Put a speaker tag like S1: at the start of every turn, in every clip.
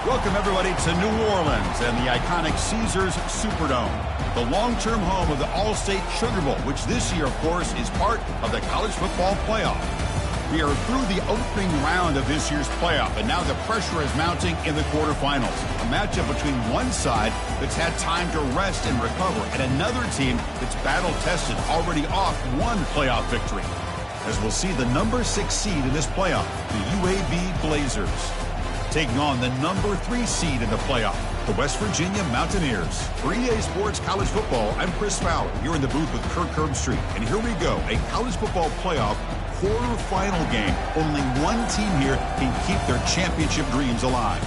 S1: Welcome, everybody, to New Orleans and the iconic Caesars Superdome, the long-term home of the All-State Sugar Bowl, which this year, of course, is part of the college football playoff. We are through the opening round of this year's playoff, and now the pressure is mounting in the quarterfinals. A matchup between one side that's had time to rest and recover, and another team that's battle-tested, already off one playoff victory. As we'll see the number 6 seed in this playoff, the UAB Blazers, taking on the number 3 seed in the playoff, the West Virginia Mountaineers. For EA Sports College Football, I'm Chris Fowler. You're in the booth with Kirk Herbstreit. And here we go, a college football playoff quarterfinal game. Only one team here can keep their championship dreams alive.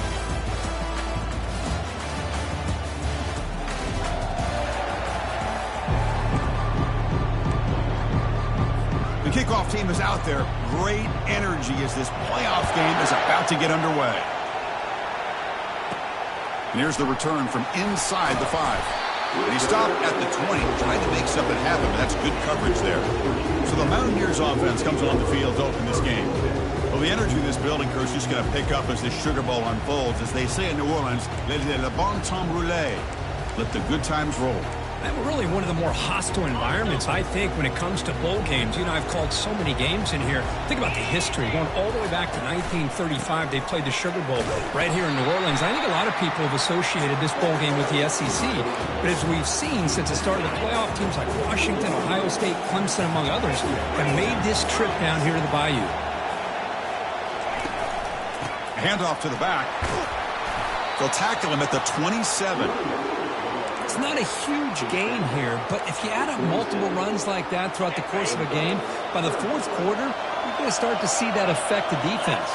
S1: The kickoff team is out there. Great energy as this playoff game is about to get underway. And here's the return from inside the 5. And he stopped at the 20, trying to make something happen, but that's good coverage there. So the Mountaineers offense comes on the field to open this game. Well, the energy of this building, Coach, is just going to pick up as this Sugar Bowl unfolds. As they say in New Orleans, le bon temps roulé. Let the good times roll.
S2: And really one of the more hostile environments, I think, when it comes to bowl games. You know, I've called so many games in here. Think about the history. Going all the way back to 1935, they played the Sugar Bowl right here in New Orleans. I think a lot of people have associated this bowl game with the SEC. But as we've seen since the start of the playoff, teams like Washington, Ohio State, Clemson, among others, have made this trip down here to the Bayou.
S1: Handoff to the back. They'll tackle him at the 27.
S2: It's not a huge gain here, but if you add up multiple runs like that throughout the course of a game, by the fourth quarter, you're going to start to see that affect the defense.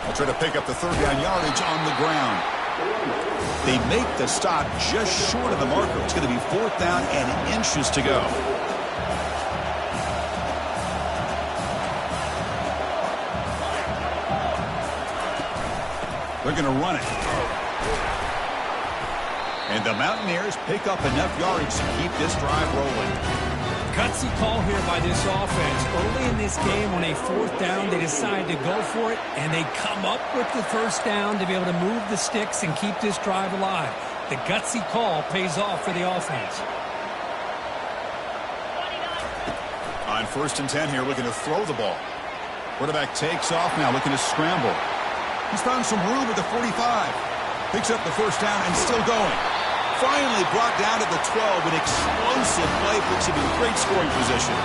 S1: They'll try to pick up the third down yardage on the ground. They make the stop just short of the marker. It's going to be 4th down and inches to go. They're going to run it. And the Mountaineers pick up enough yardage to keep this drive rolling.
S2: Gutsy call here by this offense. Early in this game, on a 4th down, they decide to go for it, and they come up with the first down to be able to move the sticks and keep this drive alive. The gutsy call pays off for the offense.
S1: On 1st and 10 here, looking to throw the ball. Quarterback takes off now, looking to scramble. He's found some room at the 45. Picks up the first down and still going. Finally brought down at the 12. An explosive play puts him in great scoring position.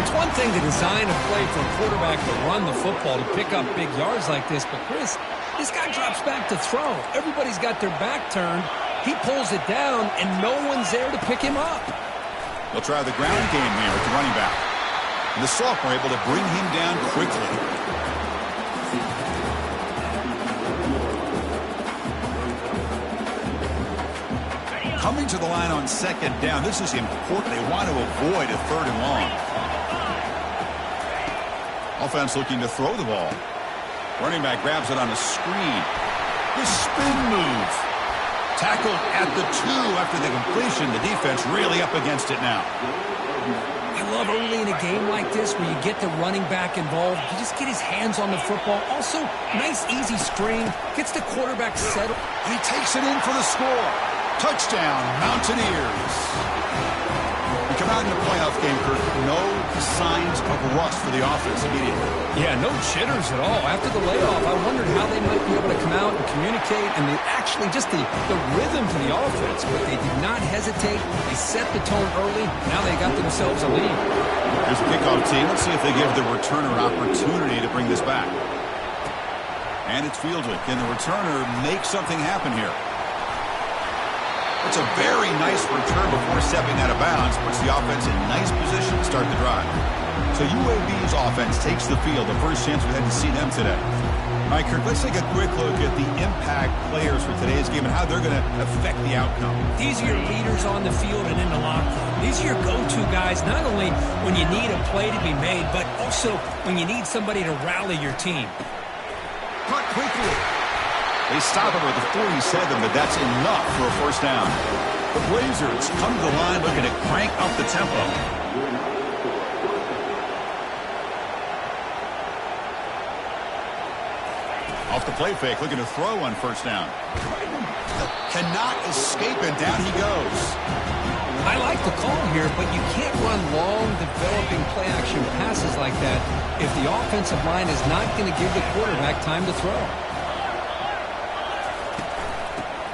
S2: It's one thing to design a play for a quarterback to run the football, to pick up big yards like this, but Chris, this guy drops back to throw. Everybody's got their back turned. He pulls it down, and no one's there to pick him up.
S1: They'll try the ground game here with the running back. And the sophomore able to bring him down quickly. Coming to the line on 2nd down. This is important. They want to avoid a 3rd and long. Offense looking to throw the ball. Running back grabs it on a screen. The spin move. Tackled at the 2 after the completion. The defense really up against it now.
S2: I love early in a game like this where you get the running back involved. You just get his hands on the football. Also, nice easy screen. Gets the quarterback settled.
S1: He takes it in for the score. Touchdown, Mountaineers. We come out in the playoff game, Kirk. No signs of rust for the offense immediately.
S2: Yeah, no jitters at all. After the layoff, I wondered how they might be able to come out and communicate and actually just the rhythm to the offense. But they did not hesitate. They set the tone early. Now they got themselves a lead.
S1: Here's the kickoff team. Let's see if they give the returner opportunity to bring this back. And it's fielded. Can the returner make something happen here? It's a very nice return before stepping out of bounds. Puts the offense in nice position to start the drive. So UAB's offense takes the field. The first chance we had to see them today. All right, Kirk, let's take a quick look at the impact players for today's game and how they're going to affect the outcome.
S2: These are your leaders on the field and in the locker room. These are your go-to guys, not only when you need a play to be made, but also when you need somebody to rally your team.
S1: Cut quickly. They stop him at the 47, but that's enough for a first down. The Blazers come to the line looking to crank up the tempo. Off the play fake, looking to throw on first down. Cannot escape, and down he goes.
S2: I like the call here, but you can't run long, developing play-action passes like that if the offensive line is not going to give the quarterback time to throw.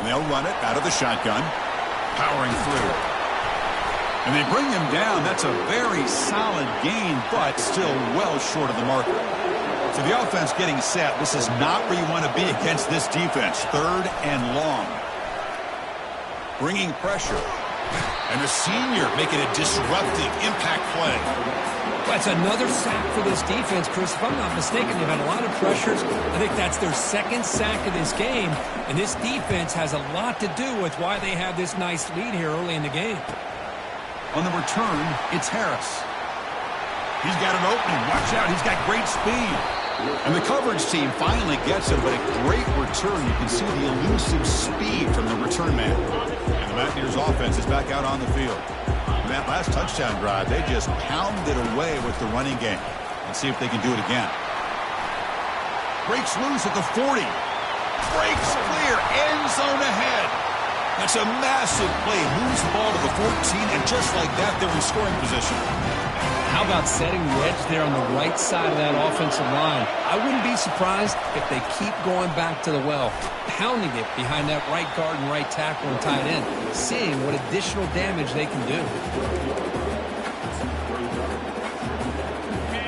S1: And they'll run it out of the shotgun, powering through. And they bring him down. That's a very solid gain, but still well short of the marker. So the offense getting set. This is not where you want to be against this defense. 3rd and long. Bringing pressure. And the senior making a disruptive impact play.
S2: That's another sack for this defense, Chris. If I'm not mistaken, they've had a lot of pressures. I think that's their 2nd sack of this game. And this defense has a lot to do with why they have this nice lead here early in the game.
S1: On the return, it's Harris. He's got an opening. Watch out. He's got great speed. And the coverage team finally gets him, but a great return. You can see the elusive speed from the return man. And the Mountaineers offense is back out on the field. In that last touchdown drive, they just pounded away with the running game. Let's see if they can do it again. Breaks loose at the 40. Breaks clear. End zone ahead. That's a massive play. Moves the ball to the 14, and just like that, they're in scoring position.
S2: How about setting the edge there on the right side of that offensive line? I wouldn't be surprised if they keep going back to the well, pounding it behind that right guard and right tackle and tight end, seeing what additional damage they can do.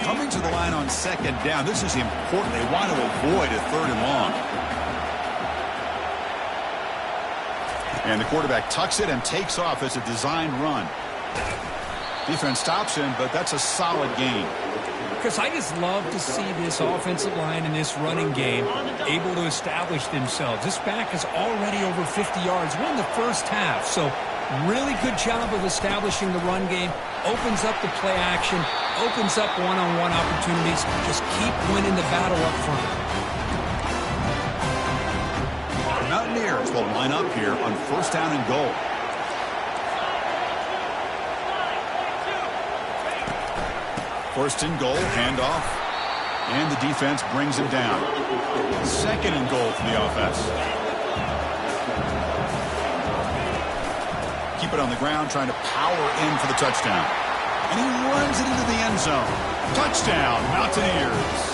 S1: Coming to the line on 2nd down, this is important. They want to avoid a 3rd and long. And the quarterback tucks it and takes off as a designed run. Defense stops him, but that's a solid gain.
S2: Chris, I just love to see this offensive line in this running game able to establish themselves. This back is already over 50 yards. We're in the first half, so really good job of establishing the run game. Opens up the play action, opens up one-on-one opportunities. Just keep winning the battle up front.
S1: Mountaineers will line up here on 1st down and goal. First and goal, handoff, and the defense brings him down. 2nd and goal for the offense. Keep it on the ground, trying to power in for the touchdown. And he runs it into the end zone. Touchdown, Mountaineers.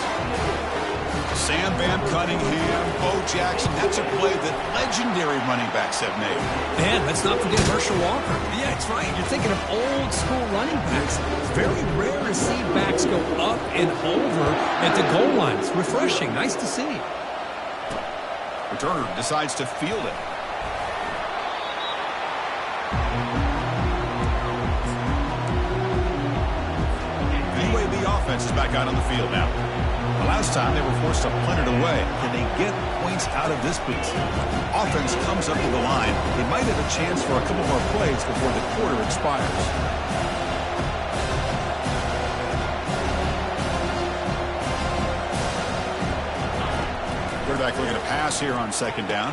S1: Sam Van Cunningham, Bo Jackson, that's a play that legendary running backs have made.
S2: Man, let's not forget Herschel Walker. Yeah, it's right. You're thinking of old school running backs. It's very rare to see backs go up and over at the goal line. It's refreshing. Nice to see.
S1: Returner decides to field it. UAB offense is back out on the field now. The last time they were forced to punt it away. Can they get points out of this piece? Offense comes up to the line. They might have a chance for a couple more plays before the quarter expires. Quarterback looking to pass here on 2nd down.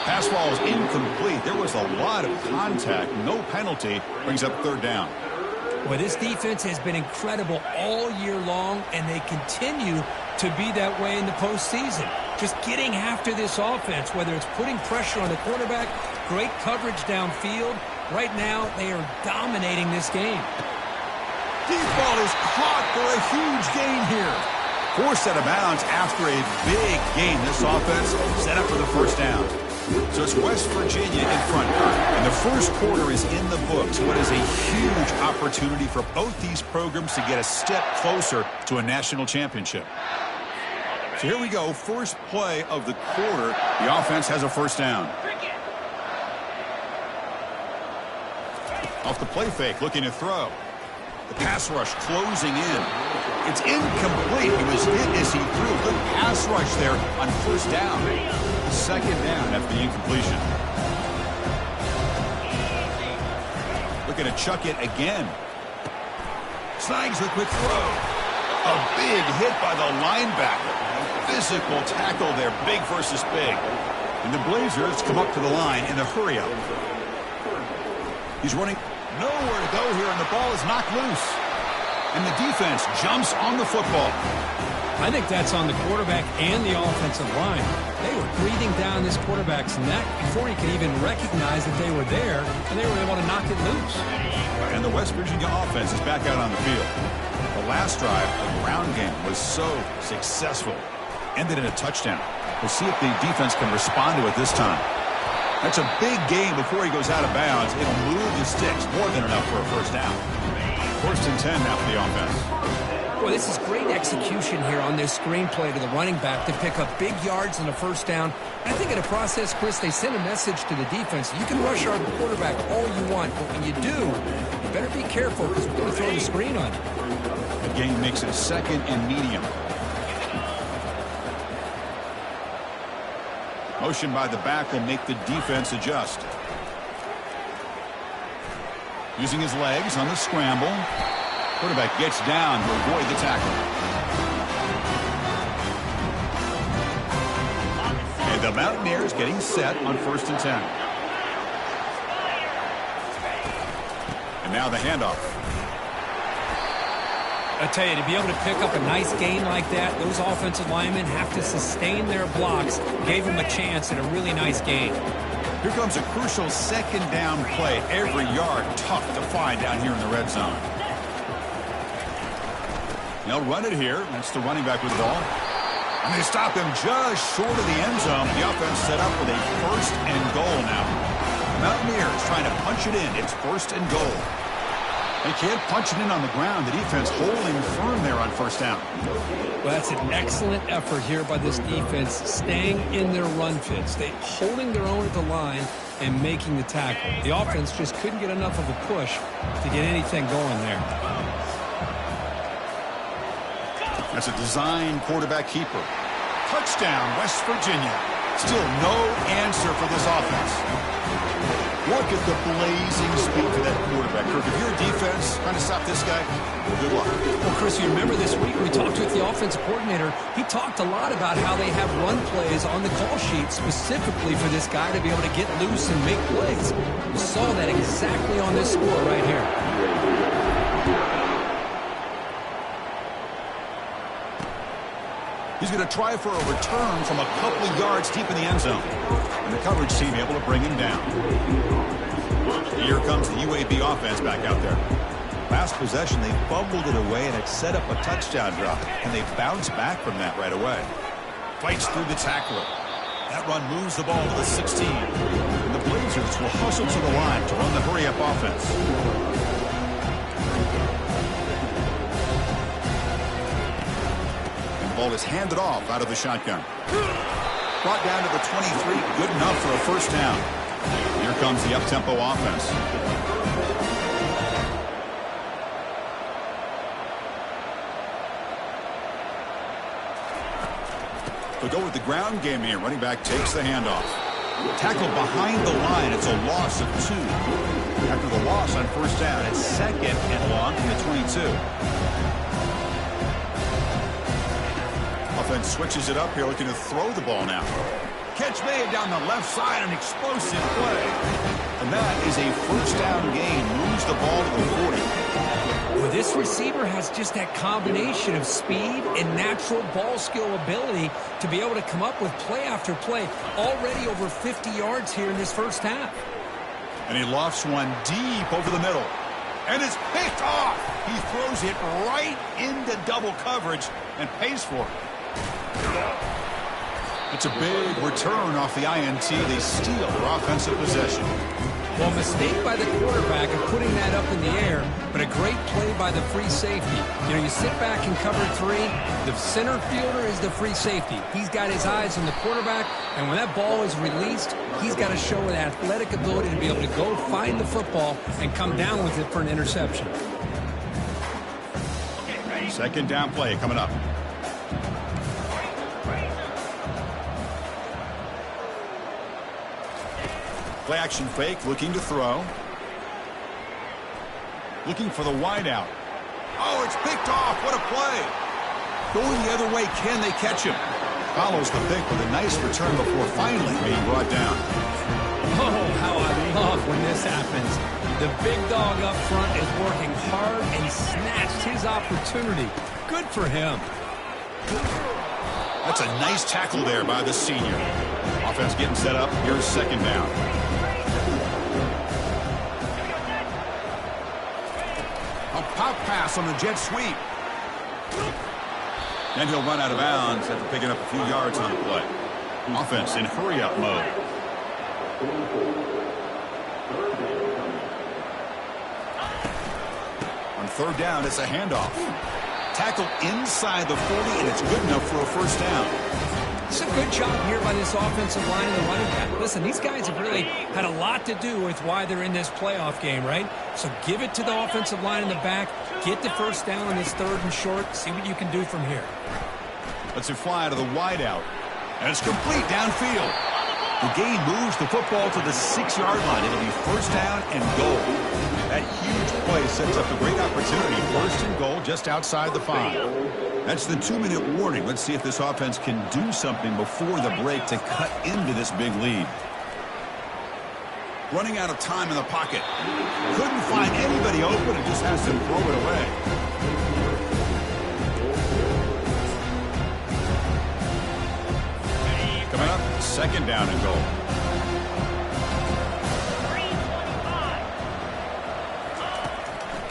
S1: Pass ball is incomplete. There was a lot of contact. No penalty. Brings up 3rd down.
S2: Well, this defense has been incredible all year long, and they continue to be that way in the postseason. Just getting after this offense, whether it's putting pressure on the quarterback, great coverage downfield. Right now, they are dominating this game.
S1: Deep ball is caught for a huge gain here. Forced out of bounds after a big gain. This offense set up for the 1st down. So it's West Virginia in front. And the first quarter is in the books. What is a huge opportunity for both these programs to get a step closer to a national championship. So here we go. First play of the quarter. The offense has a 1st down. Off the play fake, looking to throw. The pass rush closing in. It's incomplete. He was hit as he threw. Good pass rush there on 1st down. 2nd down after the incompletion. Looking to chuck it again. Snags the quick throw. A big hit by the linebacker. A physical tackle there, big versus big. And the Blazers come up to the line in a hurry-up. He's running nowhere to go here, and the ball is knocked loose. And the defense jumps on the football.
S2: I think that's on the quarterback and the offensive line. They were breathing down this quarterback's neck before he could even recognize that they were there, and they were able to knock it loose.
S1: And the West Virginia offense is back out on the field. The last drive, the ground game, was so successful. Ended in a touchdown. We'll see if the defense can respond to it this time. That's a big gain before he goes out of bounds. It'll move the sticks more than enough for a first down. 1st and 10 now for the offense.
S2: Well, this is great execution here on this screenplay to the running back to pick up big yards in the first down. I think in the process, Chris, they send a message to the defense. You can rush our quarterback all you want, but when you do, you better be careful because we're going to throw the screen on you.
S1: The game makes it 2nd and medium. Motion by the back will make the defense adjust. Using his legs on the scramble. Quarterback gets down to avoid the tackle. And the Mountaineers getting set on 1st and 10. And now the handoff.
S2: I tell you, to be able to pick up a nice gain like that, those offensive linemen have to sustain their blocks. Gave them a chance at a really nice gain.
S1: Here comes a crucial 2nd down play. Every yard tough to find down here in the red zone. They'll run it here. That's the running back with the ball. And they stop him just short of the end zone. The offense set up with a 1st and goal now. Mountaineers trying to punch it in. It's 1st and goal. They can't punch it in on the ground. The defense holding firm there on 1st down.
S2: Well, that's an excellent effort here by this defense, staying in their run fits. They holding their own at the line and making the tackle. The offense just couldn't get enough of a push to get anything going there.
S1: That's a design quarterback keeper. Touchdown, West Virginia. Still no answer for this offense. Look at the blazing speed for that quarterback. Kirk, if you're a defense trying to stop this guy, good luck.
S2: Well, Chris, you remember this week we talked with the offensive coordinator. He talked a lot about how they have run plays on the call sheet specifically for this guy to be able to get loose and make plays. We saw that exactly on this score right here.
S1: He's going to try for a return from a couple of yards deep in the end zone. And the coverage team able to bring him down. Here comes the UAB offense back out there. Last possession, they fumbled it away, and it set up a touchdown drop. And they bounced back from that right away. Fights through the tackler. That run moves the ball to the 16. And the Blazers will hustle to the line to run the hurry-up offense. Ball is handed off out of the shotgun. Brought down to the 23. Good enough for a first down. Here comes the up-tempo offense. They'll go with the ground game here. Running back takes the handoff. Tackled behind the line. It's a loss of 2. After the loss on first down, it's 2nd and long from the 22. Offense switches it up here, looking to throw the ball now. Catch made down the left side, an explosive play. And that is a first down gain. Moves the ball to the 40.
S2: Well, this receiver has just that combination of speed and natural ball skill ability to be able to come up with play after play. Already over 50 yards here in this first half.
S1: And he lofts one deep over the middle. And it's picked off. He throws it right into double coverage and pays for it. It's a big return off the INT. They steal their offensive possession.
S2: Well, mistake by the quarterback of putting that up in the air, but a great play by the free safety. You know, you sit back and cover 3. The center fielder is the free safety. He's got his eyes on the quarterback, and when that ball is released, he's got to show an athletic ability to be able to go find the football and come down with it for an interception.
S1: 2nd down play coming up. Play action fake, looking to throw. Looking for the wideout. Oh, it's picked off. What a play. Going the other way. Can they catch him? Follows the pick with a nice return before finally being brought down.
S2: Oh, how I love when this happens. The big dog up front is working hard and snatched his opportunity. Good for him.
S1: That's a nice tackle there by the senior. Offense getting set up. Here's second down. A pop pass on the jet sweep. And he'll run out of bounds after picking up a few yards on the play. Offense in hurry-up mode. On third down, it's a handoff. Tackle inside the 40, and it's good enough for a first down.
S2: It's a good job here by this offensive line and the running back. Listen, these guys have really had a lot to do with why they're in this playoff game, right? So give it to the offensive line in the back. Get the first down on this third and short. See what you can do from here.
S1: Let's it fly to the wideout. And it's complete downfield. The gain moves the football to the 6-yard line. It'll be first down and goal. That huge play sets up a great opportunity. First and goal just outside the 5. That's the 2-minute warning. Let's see if this offense can do something before the break to cut into this big lead. Running out of time in the pocket. Couldn't find anybody open and just has to throw it away. Coming up, second down and goal.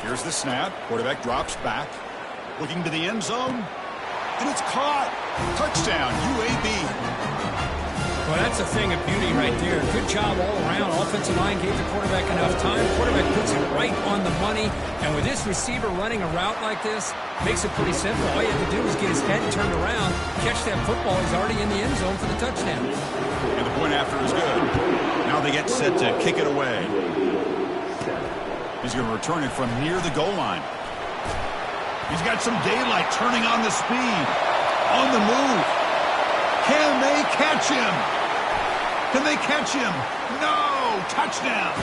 S1: Here's the snap. Quarterback drops back. Looking to the end zone. And it's caught. Touchdown, UAB.
S2: Well, that's a thing of beauty right there. Good job all around. Offensive line gave the quarterback enough time. Quarterback puts it right on the money. And with this receiver running a route like this, makes it pretty simple. All you have to do is get his head turned around, catch that football. He's already in the end zone for the touchdown.
S1: And the point after is good. Now they get set to kick it away. He's going to return it from near the goal line. He's got some daylight, turning on the speed. On the move. Can they catch him? Can they catch him? No! Touchdown!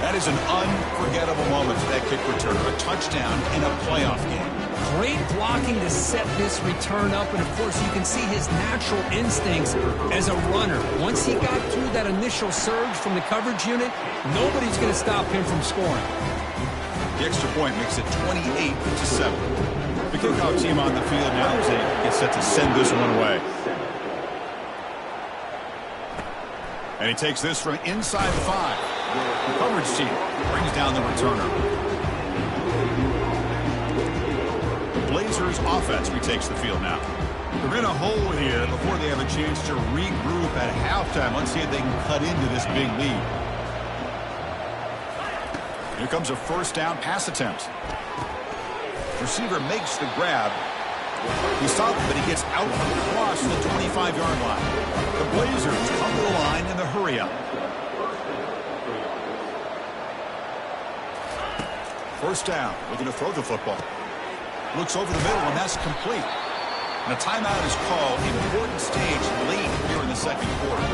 S1: That is an unforgettable moment for that kick return. A touchdown in a playoff game.
S2: Great blocking to set this return up, and of course you can see his natural instincts as a runner. Once he got through that initial surge from the coverage unit, nobody's going to stop him from scoring.
S1: The extra point makes it 28-7. The kickoff team on the field now as they get set to send this one away. And he takes this from inside the 5. The coverage team brings down the returner. The Blazers offense retakes the field now. They're in a hole here before they have a chance to regroup at halftime. Let's see if they can cut into this big lead. Here comes a first down pass attempt. Receiver makes the grab. He stopped, but he gets out across the 25-yard line. The Blazers come to the line in the hurry-up. First down, looking to throw the football. Looks over the middle, and that's complete. And a timeout is called. Important stage late here in the second quarter.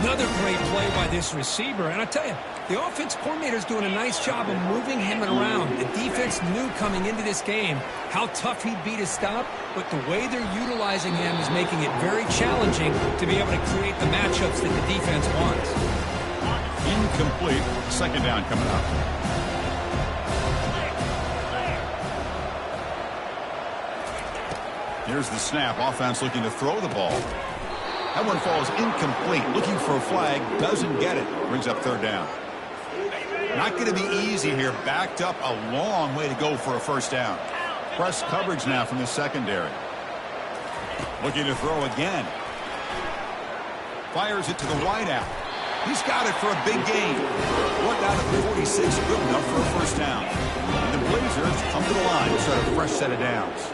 S2: Another great play by this receiver. And I tell you, the offense coordinator is doing a nice job of moving him around. The defense knew coming into this game how tough he'd be to stop, but the way they're utilizing him is making it very challenging to be able to create the matchups that the defense wants.
S1: Incomplete. Second down coming up. Here's the snap. Offense looking to throw the ball. That one falls incomplete. Looking for a flag. Doesn't get it. Brings up third down. Not going to be easy here. Backed up a long way to go for a first down. Press coverage now from the secondary. Looking to throw again. Fires it to the wideout. He's got it for a big gain. One down at the 46. Good enough for a first down. And the Blazers come to the line to start a fresh set of downs.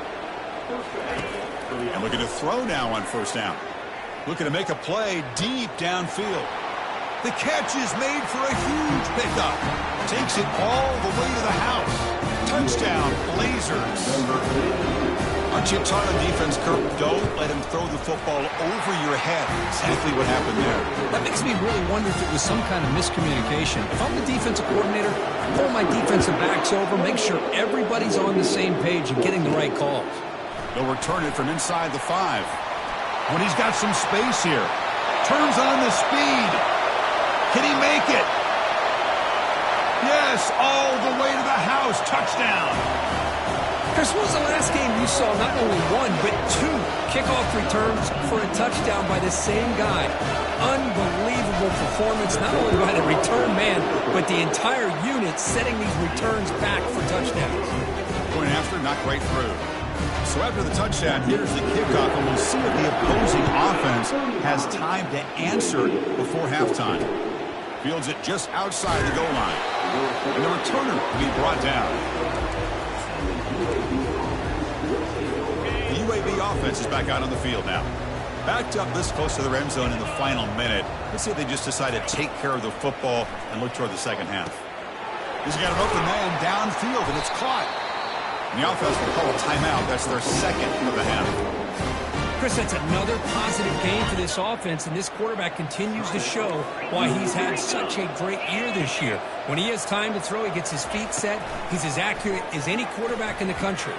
S1: And looking to throw now on first down. Looking to make a play deep downfield. The catch is made for a huge pickup. Takes it all the way to the house. Touchdown, Blazers. Architano defense, Kirk, don't let him throw the football over your head. Exactly what happened there.
S2: That makes me really wonder if it was some kind of miscommunication. If I'm the defensive coordinator, I pull my defensive backs over, make sure everybody's on the same page and getting the right calls.
S1: They'll return it from inside the 5. When he's got some space here. Turns on the speed. Can he make it? Yes, all the way to the house. Touchdown.
S2: Chris, when was the last game you saw not only one, but two kickoff returns for a touchdown by the same guy? Unbelievable performance, not only by the return man, but the entire unit setting these returns back for touchdowns.
S1: Point after, not quite through. So after the touchdown, here's the kickoff, and we'll see if the opposing offense has time to answer before halftime. Fields it just outside the goal line. And the returner will be brought down. The UAB offense is back out on the field now. Backed up this close to the end zone in the final minute. Let's see if they just decide to take care of the football and look toward the second half. He's got an open man downfield, and it's caught. And the offense will call a timeout. That's their second of the half.
S2: Chris, that's another positive game for this offense, and this quarterback continues to show why he's had such a great year this year. When he has time to throw, he gets his feet set. He's as accurate as any quarterback in the country.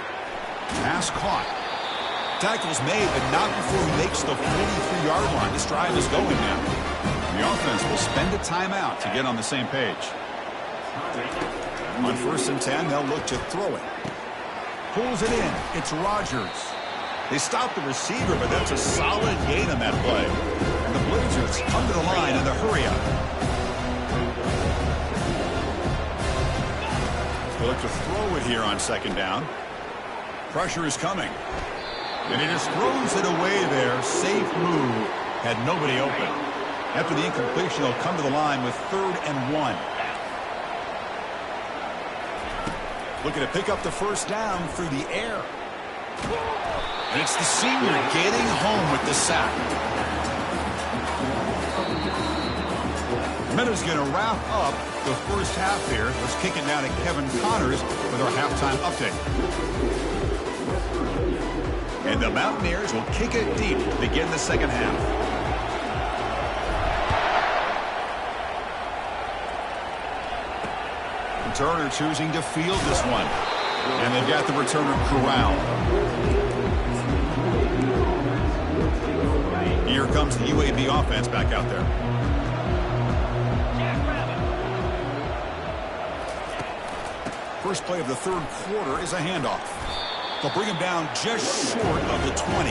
S1: Pass caught. Tackle's made, but not before he makes the 43-yard line. This drive is going now. The offense will spend a timeout to get on the same page. On 1st and 10, they'll look to throw it. Pulls it in. It's Rodgers. They stop the receiver, but that's a solid gain on that play. And the Blazers come to the line in the hurry-up. They look to throw it here on 2nd down. Pressure is coming. And he just throws it away there. Safe move. Had nobody open. After the incompletion, they'll come to the line with 3rd and 1. Looking to pick up the 1st down through the air. And it's the senior getting home with the sack. Minutes going to wrap up the first half here. Let's kick it down to Kevin Connors with our halftime update. And the Mountaineers will kick it deep to begin the second half. Turner choosing to field this one. And they've got the returner corralled. Here comes the UAB offense back out there. First play of the 3rd quarter is a handoff. They'll bring him down just short of the 20.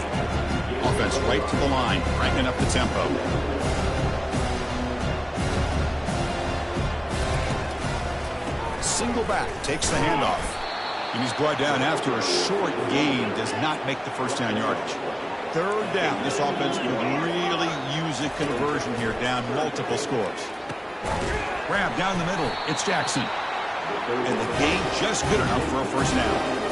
S1: Offense right to the line, cranking up the tempo. Single back, takes the handoff. And he's brought down after a short gain, does not make the 1st down yardage. 3rd down, this offense could really use a conversion here, down multiple scores. Grab down the middle, it's Jackson. And the gain just good enough for a 1st down.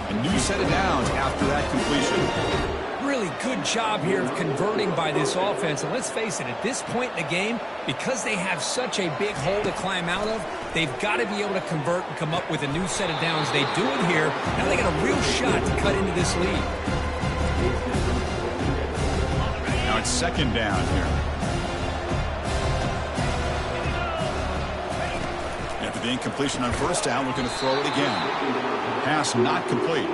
S1: A new set of downs after that completion.
S2: Really good job here of converting by this offense. And let's face it, at this point in the game, because they have such a big hole to climb out of, they've got to be able to convert and come up with a new set of downs. They do it here. Now they got a real shot to cut into this lead.
S1: Now it's 2nd down here. After the incompletion on 1st down, looking to throw it again. Pass not complete.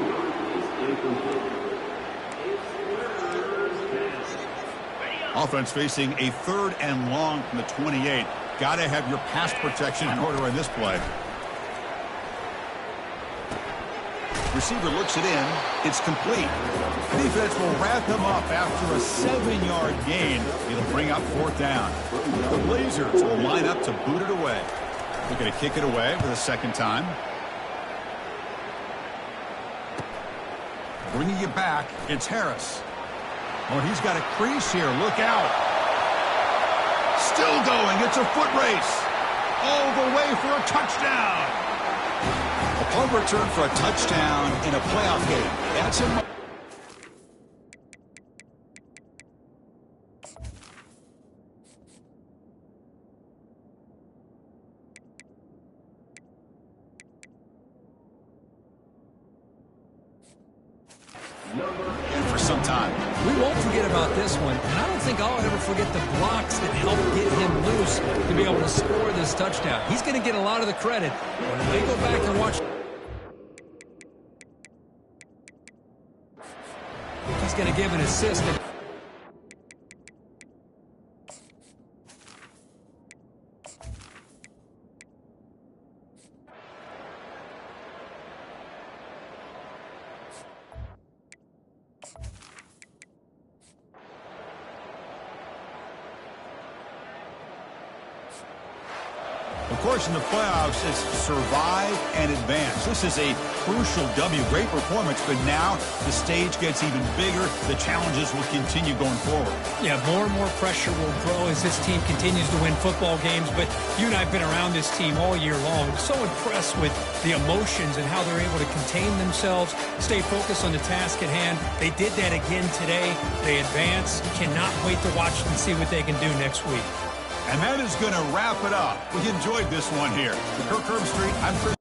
S1: Offense facing a 3rd and long from the 28. Got to have your pass protection in order in this play. Receiver looks it in. It's complete. Defense will wrap him up after a 7-yard gain. It'll bring up 4th down. The Blazers will line up to boot it away. They're going to kick it away for the 2nd time. Bringing you back, it's Harris. Oh, he's got a crease here. Look out. Still going. It's a foot race. All the way for a touchdown. A punt return for a touchdown in a playoff game. That's him. And for some time.
S2: We won't forget about this one, and I don't think I'll ever forget the blocks that helped get him loose to be able to score this touchdown. He's going to get a lot of the credit. When they go back and watch, he's going to give an assist.
S1: Of course, in the playoffs, it's survive and advance. This is a crucial W. Great performance, but now the stage gets even bigger. The challenges will continue going forward. Yeah,
S2: more and more pressure will grow as this team continues to win football games. But you and I have been around this team all year long. So impressed with the emotions and how they're able to contain themselves, stay focused on the task at hand. They did that again today. They advance. Cannot wait to watch and see what they can do next week.
S1: And that is going to wrap it up. We enjoyed this one here. Kirk Herbstreit, I'm Chris.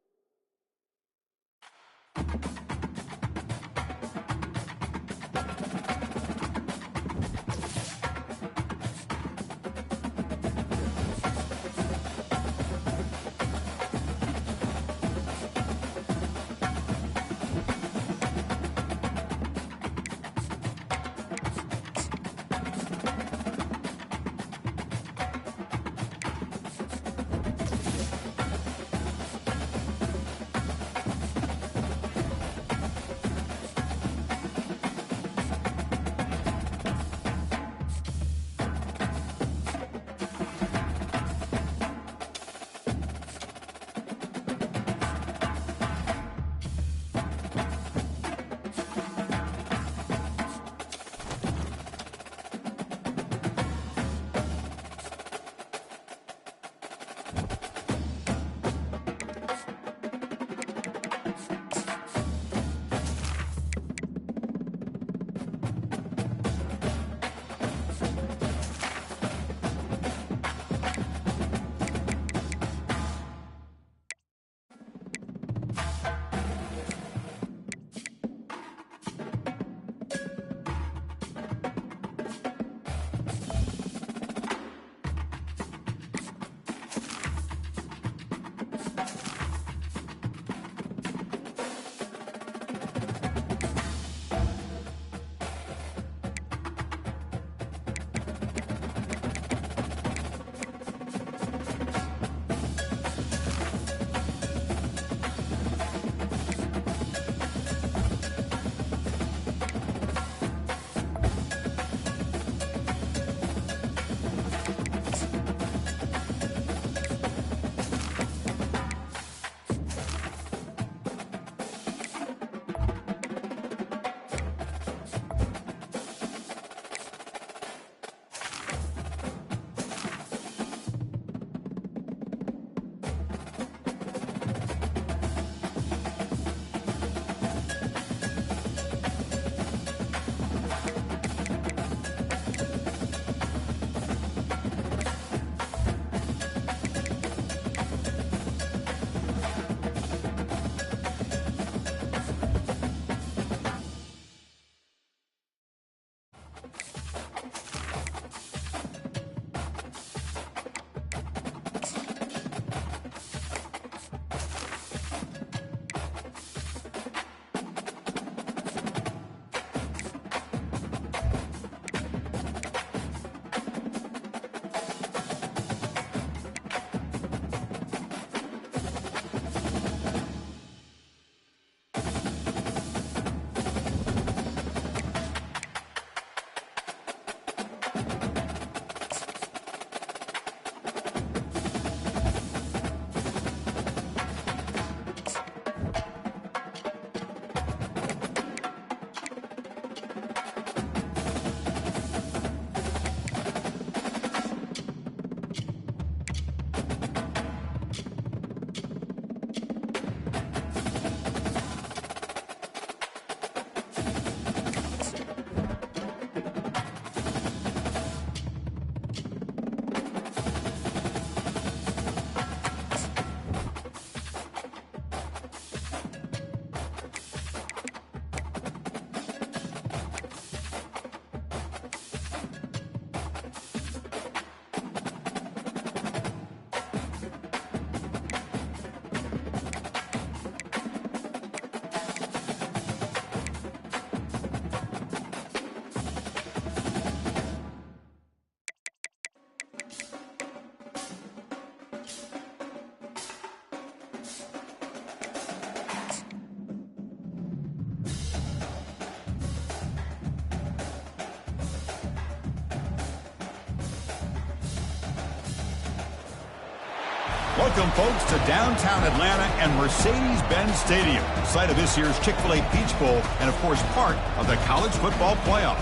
S1: Welcome, folks, to downtown Atlanta and Mercedes-Benz Stadium, site of this year's Chick-fil-A Peach Bowl and, of course, part of the college football playoff.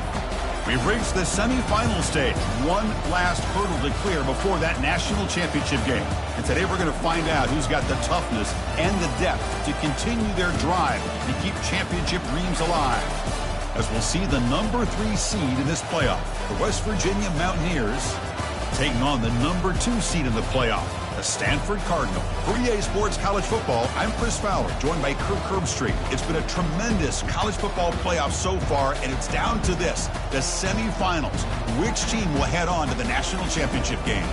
S1: We've reached the semifinal stage, one last hurdle to clear before that national championship game. And today we're going to find out who's got the toughness and the depth to continue their drive to keep championship dreams alive. As we'll see the number 3 seed in this playoff, the West Virginia Mountaineers, taking on the number 2 seed in the playoff, the Stanford Cardinal. For EA Sports College Football, I'm Chris Fowler, joined by Kirk Herbstreit. It's been a tremendous college football playoff so far, and it's down to this, the semifinals. Which team will head on to the national championship game?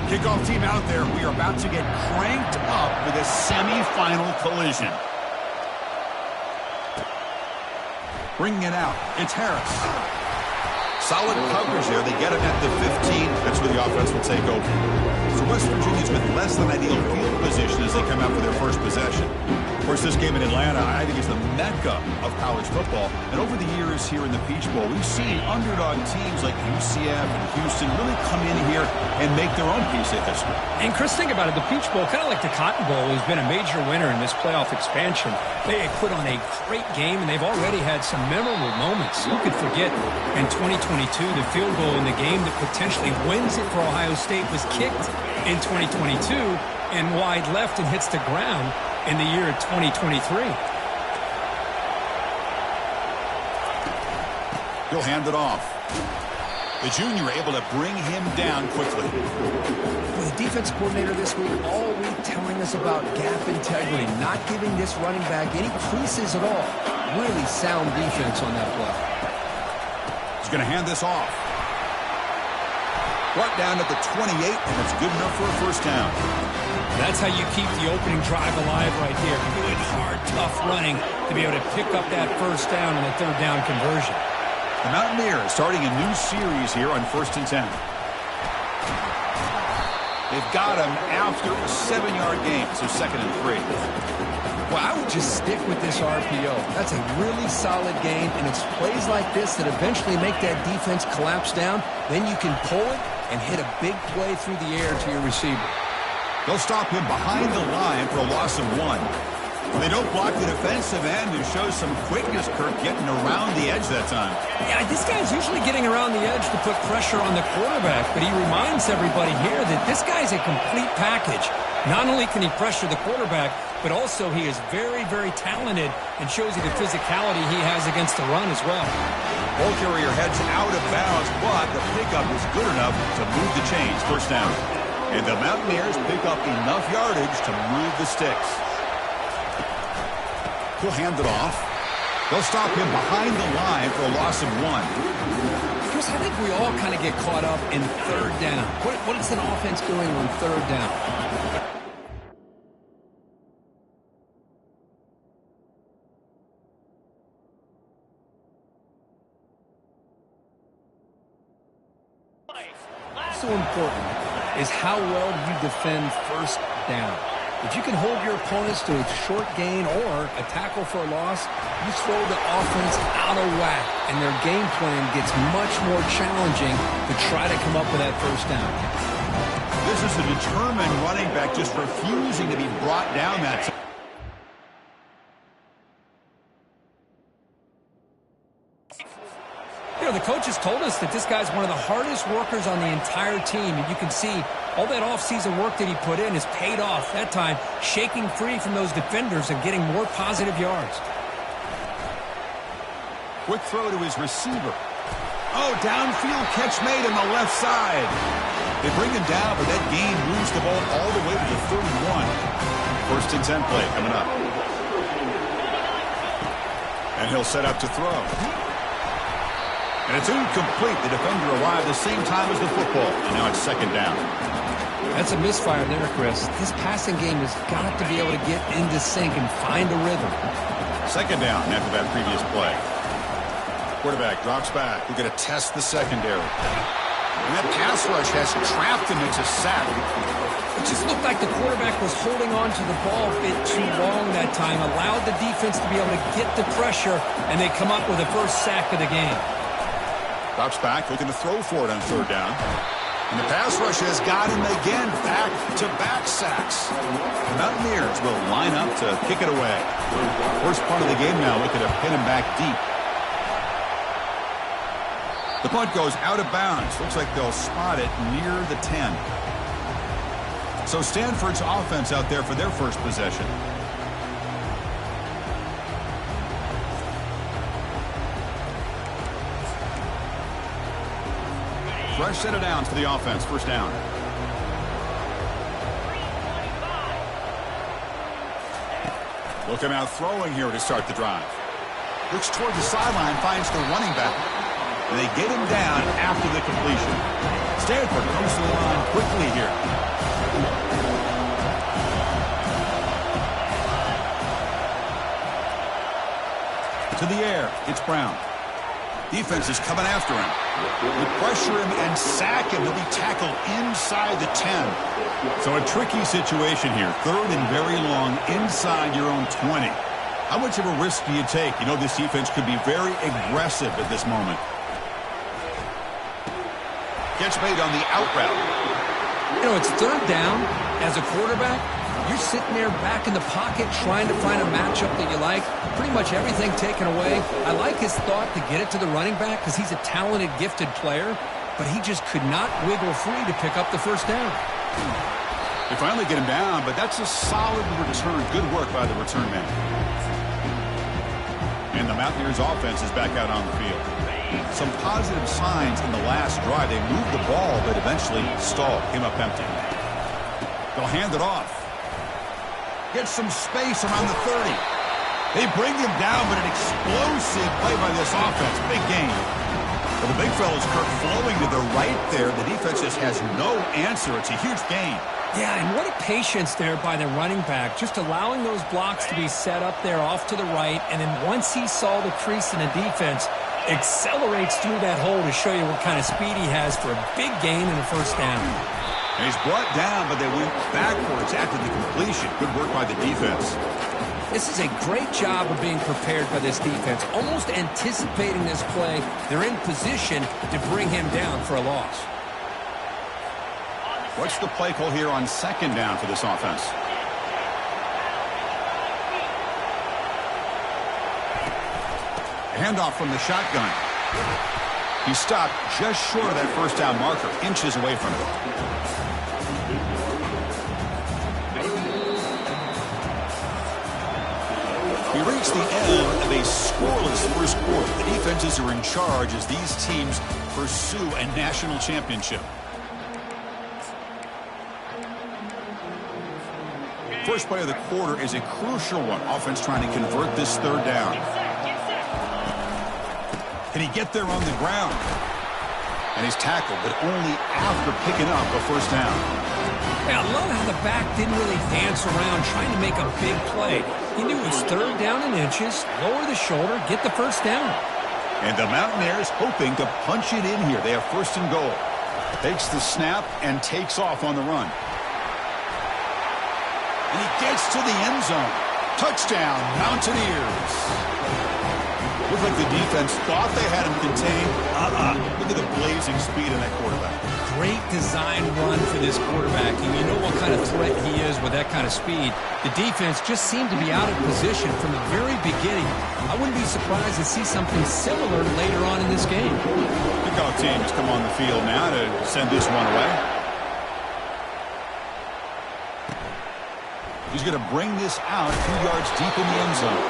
S1: Kickoff team out there. We are about to get cranked up with a semifinal collision. Bringing it out, it's Harris. Solid coverage there. They get it at the 15. That's where the offense will take over. So West Virginia's with less than ideal field position as they come out for their first possession. Of course, this game in Atlanta, I think, is the mecca of college football. And over the years here in the Peach Bowl, we've seen underdog teams like UCF and Houston really come in here and make their own piece of history.
S2: And Chris, think about it. The Peach Bowl, kind of like the Cotton Bowl, has been a major winner in this playoff expansion. They put on a great game, and they've already had some memorable moments. Who could forget in 2022, the field goal in the game that potentially wins it for Ohio State was kicked in 2022 and wide left and hits the ground in the year of 2023.
S1: He'll hand it off. The junior able to bring him down quickly.
S3: Well, the defense coordinator this week all week telling us about gap integrity, not giving this running back any creases at all. Really sound defense on that play.
S1: He's going to hand this off. Brought down at the 28, and it's good enough for a first down.
S2: That's how you keep the opening drive alive right here. Good, hard, tough running to be able to pick up that first down and the third down conversion.
S1: The Mountaineers starting a new series here on 1st and 10. They've got him after a 7-yard gain, so 2nd and 3.
S3: Well, I would just stick with this RPO. That's a really solid game, and it's plays like this that eventually make that defense collapse down. Then you can pull it and hit a big play through the air to your receiver.
S1: They'll stop him behind the line for a loss of 1. They don't block the defensive end, who shows some quickness, Kirk, getting around the edge that time.
S2: Yeah, this guy's usually getting around the edge to put pressure on the quarterback, but he reminds everybody here that this guy's a complete package. Not only can he pressure the quarterback, but also he is very, very talented and shows you the physicality he has against the run as well.
S1: Ball carrier heads out of bounds, but the pickup is good enough to move the chains. First down. And the Mountaineers pick up enough yardage to move the sticks. He'll hand it off. They'll stop him behind the line for a loss of 1.
S3: Chris, I think we all kind of get caught up in third down. What is an offense doing on third down? So important is how well you defend first down. If you can hold your opponents to a short gain or a tackle for a loss, you throw the offense out of whack, and their game plan gets much more challenging to try to come up with that first down.
S1: This is a determined running back just refusing to be brought down that time.
S2: You know, the coaches told us that this guy's one of the hardest workers on the entire team, and you can see all that offseason work that he put in has paid off. That time, shaking free from those defenders and getting more positive yards.
S1: Quick throw to his receiver. Oh, downfield catch made on the left side. They bring him down, but that gain moves the ball all the way to the 31. 1st and 10 play coming up. And he'll set up to throw. And it's incomplete. The defender arrived the same time as the football. And now it's 2nd down.
S2: That's a misfire there, Chris. This passing game has got to be able to get into sync and find a rhythm.
S1: 2nd down after that previous play. Quarterback drops back. We're going to test the secondary. And that pass rush has trapped him into sack.
S2: It just looked like the quarterback was holding on to the ball a bit too long that time, allowed the defense to be able to get the pressure, and they come up with the first sack of the game.
S1: Drops back, looking to throw for it on third down. And the pass rush has got him again. Back-to-back sacks. The Mountaineers will line up to kick it away. First part of the game now, looking to pin him back deep. The punt goes out of bounds. Looks like they'll spot it near the 10. So Stanford's offense out there for their first possession. Fresh set of downs for the offense. First down. Looking out throwing here to start the drive. Looks toward the sideline, finds the running back. And they get him down after the completion. Stanford comes to the line quickly here. To the air. It's Brown. Defense is coming after him. They pressure him and sack him. He'll be tackled inside the 10. So a tricky situation here. Third and very long inside your own 20. How much of a risk do you take? You know this defense could be very aggressive at this moment. Catch made on the out route.
S2: You know, it's third down. As a quarterback, you're sitting there back in the pocket trying to find a matchup that you like. Pretty much everything taken away. I like his thought to get it to the running back because he's a talented, gifted player, but he just could not wiggle free to pick up the first down.
S1: They finally get him down, but that's a solid return. Good work by the return man. And the Mountaineers offense is back out on the field. Some positive signs in the last drive. They moved the ball, but eventually stalled. Came up empty. They'll hand it off. Get some space around the 30. They bring him down, but an explosive play by this offense. Big game. Well, the big fella's Kirk flowing to the right there. The defense just has no answer. It's a huge gain.
S2: Yeah, and what a patience there by the running back. Just allowing those blocks to be set up there off to the right. And then once he saw the crease in the defense, accelerates through that hole to show you what kind of speed he has for a big gain in the first down.
S1: And he's brought down, but they went backwards after the completion. Good work by the defense.
S2: This is a great job of being prepared by this defense. Almost anticipating this play. They're in position to bring him down for a loss.
S1: What's the play call here on second down for this offense? Handoff from the shotgun. He stopped just short of that first down marker, inches away from it. We reached the end of a scoreless first quarter. The defenses are in charge as these teams pursue a national championship. First play of the quarter is a crucial one. Offense trying to convert this third down. Can he get there on the ground? And he's tackled, but only after picking up a first down.
S2: Yeah, I love how the back didn't really dance around trying to make a big play. He knew it was third down in inches, lower the shoulder, get the first down.
S1: And the Mountaineers hoping to punch it in here. They have first and goal. Takes the snap and takes off on the run. And he gets to the end zone. Touchdown, Mountaineers. Looked like the defense thought they had him contained. Look at the blazing speed in that quarterback.
S2: Great design run for this quarterback. And you know what kind of threat he is with that kind of speed. The defense just seemed to be out of position from the very beginning. I wouldn't be surprised to see something similar later on in this game.
S1: Kickoff teams come on the field now to send this one away. He's going to bring this out 2 yards deep in the end zone.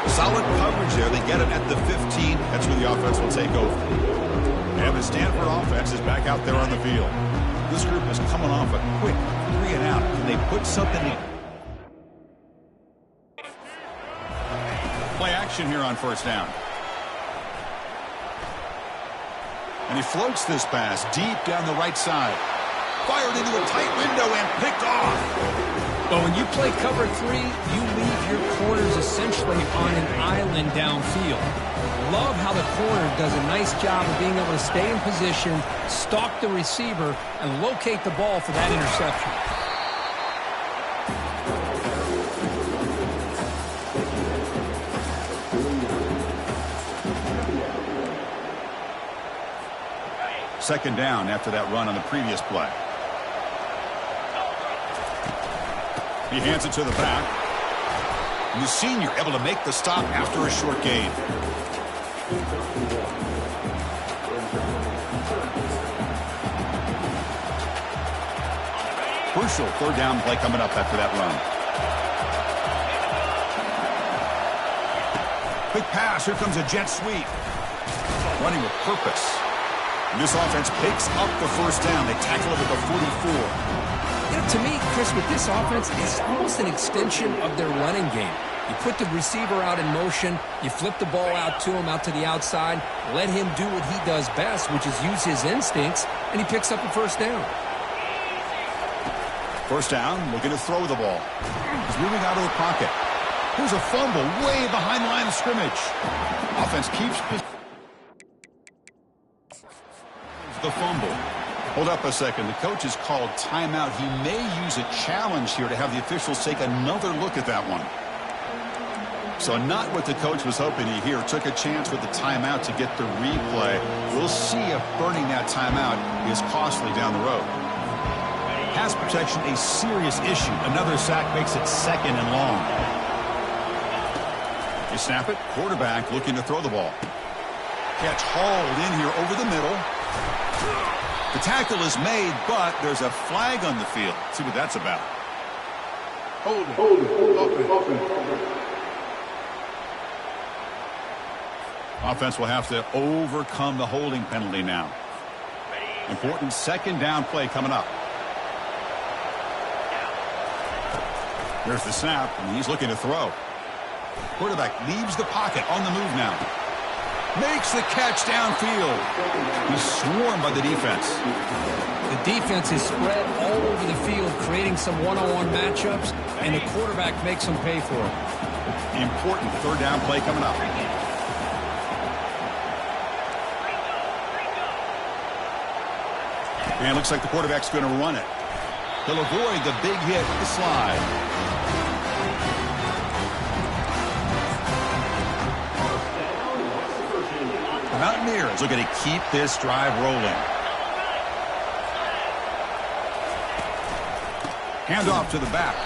S1: Solid coverage there. They get it at the 15. That's where the offense will take over. And the Stanford offense is back out there on the field. This group is coming off a quick 3 and out. Can they put something in? Play action here on first down. And he floats this pass deep down the right side. Fired into a tight window and picked off.
S2: Well, when you play cover 3, you leave your corners essentially on an island downfield. Love how the corner does a nice job of being able to stay in position, stalk the receiver, and locate the ball for that interception.
S1: Second down after that run on the previous play. He hands it to the back. And the senior able to make the stop after a short gain. Crucial third down play coming up after that run. Quick pass. Here comes a jet sweep. Running with purpose. And this offense picks up the first down. They tackle it at the 44.
S3: You know, to me, Chris, with this offense, it's almost an extension of their running game. You put the receiver out in motion, you flip the ball out to him, out to the outside, let him do what he does best, which is use his instincts, and he picks up a first down.
S1: First down, looking to throw the ball. He's moving out of the pocket. Here's a fumble way behind the line of scrimmage. Offense keeps the fumble. Hold up a second. The coach has called timeout. He may use a challenge here to have the officials take another look at that one. So not what the coach was hoping to hear. Took a chance with the timeout to get the replay. We'll see if burning that timeout is costly down the road. Pass protection, a serious issue. Another sack makes it second and long. You snap it. Quarterback looking to throw the ball. Catch hauled in here over the middle. The tackle is made, but there's a flag on the field. Let's see what that's about.
S4: Hold it.
S1: Offense will have to overcome the holding penalty now. Important second down play coming up. Here's the snap, and he's looking to throw. Quarterback leaves the pocket on the move now. Makes the catch downfield. He's swarmed by the defense.
S3: The defense is spread all over the field, creating some one-on-one matchups, and the quarterback makes them pay for it.
S1: Important third down play coming up. And it looks like the quarterback's going to run it. He'll avoid the big hit, the slide. Mountaineers looking to keep this drive rolling. Hand off to the back.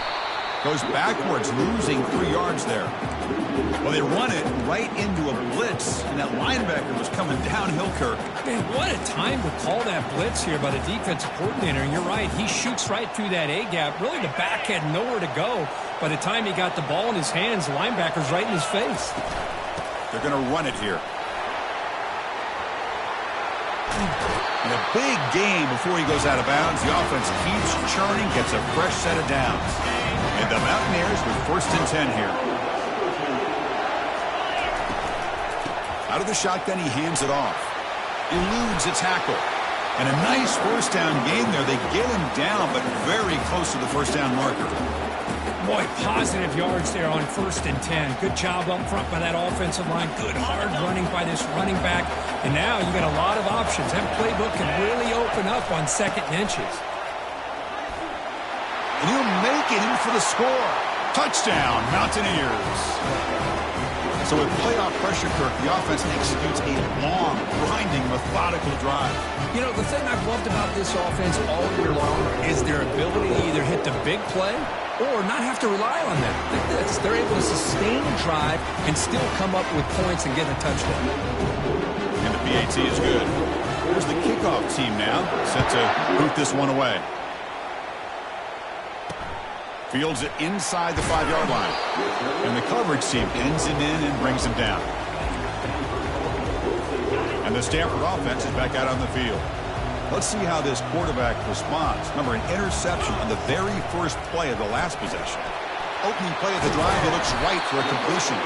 S1: Goes backwards, losing 3 yards there. Well, they run it right into a blitz, and that linebacker was coming downhill, Kirk.
S2: Man, what a time to call that blitz here by the defensive coordinator. And you're right, he shoots right through that A-gap. Really, the back had nowhere to go. By the time he got the ball in his hands, the linebacker's right in his face.
S1: They're going to run it here. And a big game before he goes out of bounds. The offense keeps churning, gets a fresh set of downs. And the Mountaineers with 1st and 10 here. Out of the shotgun, he hands it off. Eludes a tackle. And a nice first down game there. They get him down, but very close to the first down marker.
S2: Boy, positive yards there on 1st and 10. Good job up front by that offensive line. Good hard running by this running back. And now you got a lot of options. That playbook can really open up on 2nd and inches.
S1: And he'll make it in for the score. Touchdown, Mountaineers. So with playoff pressure, Kirk, the offense executes a long, grinding, methodical drive.
S3: You know, the thing I've loved about this offense all year long is their ability to either hit the big play or not have to rely on that. Like this, they're able to sustain a drive and still come up with points and get a touchdown.
S1: And the PAT is good. Here's the kickoff team now, set to boot this one away. Fields it inside the 5-yard line. And the coverage team pins him in and brings him down. And the Stanford offense is back out on the field. Let's see how this quarterback responds. Remember, an interception on the very first play of the last possession. Opening play of the drive, he looks right for a completion.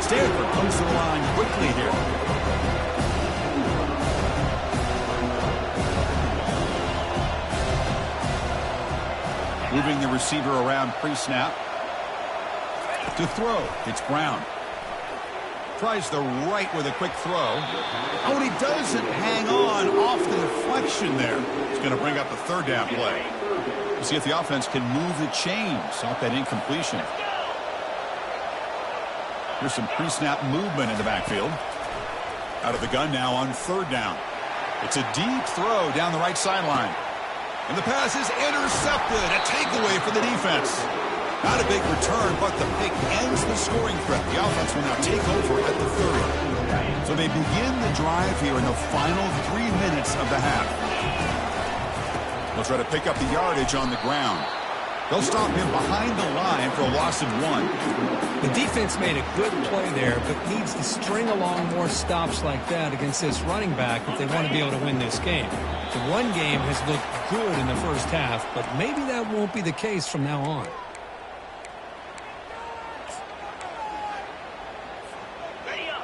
S1: Stanford comes to the line quickly here. Moving the receiver around pre-snap. To throw, it's Brown. Tries the right with a quick throw. Oh, and he doesn't hang on off the deflection there. It's going to bring up a 3rd down play. We'll see if the offense can move the chains off that incompletion. There's some pre-snap movement in the backfield. Out of the gun now on 3rd down. It's a deep throw down the right sideline. And the pass is intercepted. A takeaway for the defense. Not a big return, but the pick ends the scoring threat. The offense will now take over at the 30. So they begin the drive here in the final 3 minutes of the half. They'll try to pick up the yardage on the ground. They'll stop him behind the line for a loss of 1.
S2: The defense made a good play there, but needs to string along more stops like that against this running back if they want to be able to win this game. The run game has looked good in the first half, but maybe that won't be the case from now on.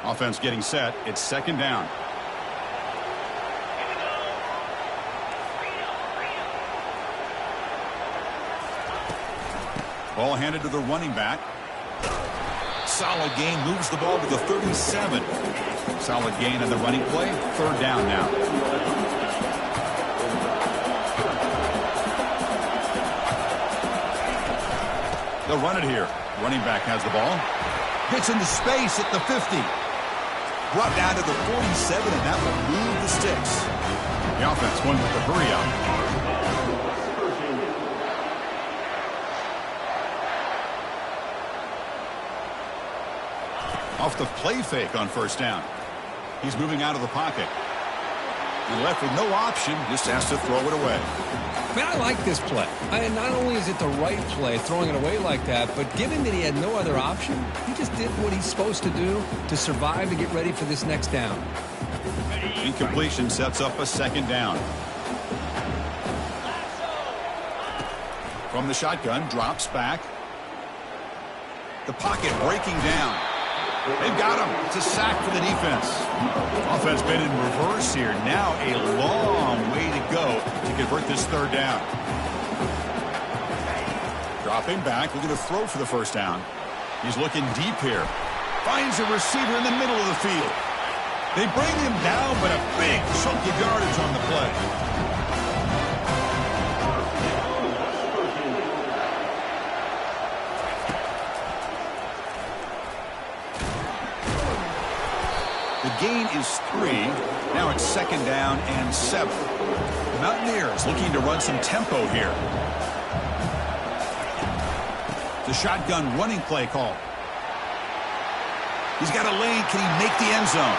S1: Offense getting set. It's second down. Ball handed to the running back. Solid gain, moves the ball to the 37. Solid gain on the running play. Third down now. They'll run it here. Running back has the ball. Gets into space at the 50. Brought down to the 47, and that will move the sticks. The offense won with the hurry up. Off the play fake on first down. He's moving out of the pocket. And left with no option, just has to throw it away.
S2: Man, I like this play. Not only is it the right play, throwing it away like that, but given that he had no other option, he just did what he's supposed to do to survive and get ready for this next down.
S1: Incompletion sets up a second down. From the shotgun, drops back. The pocket breaking down. They've got him. It's a sack for the defense. Offense been in reverse here. Now a long way to go to convert this third down. Dropping back, looking to throw for the first down. He's looking deep here. Finds a receiver in the middle of the field. They bring him down, but a big chunk of yardage on the play. The gain is 3. Now it's second down and 7. The Mountaineers looking to run some tempo here. The shotgun running play call. He's got a lane. Can he make the end zone?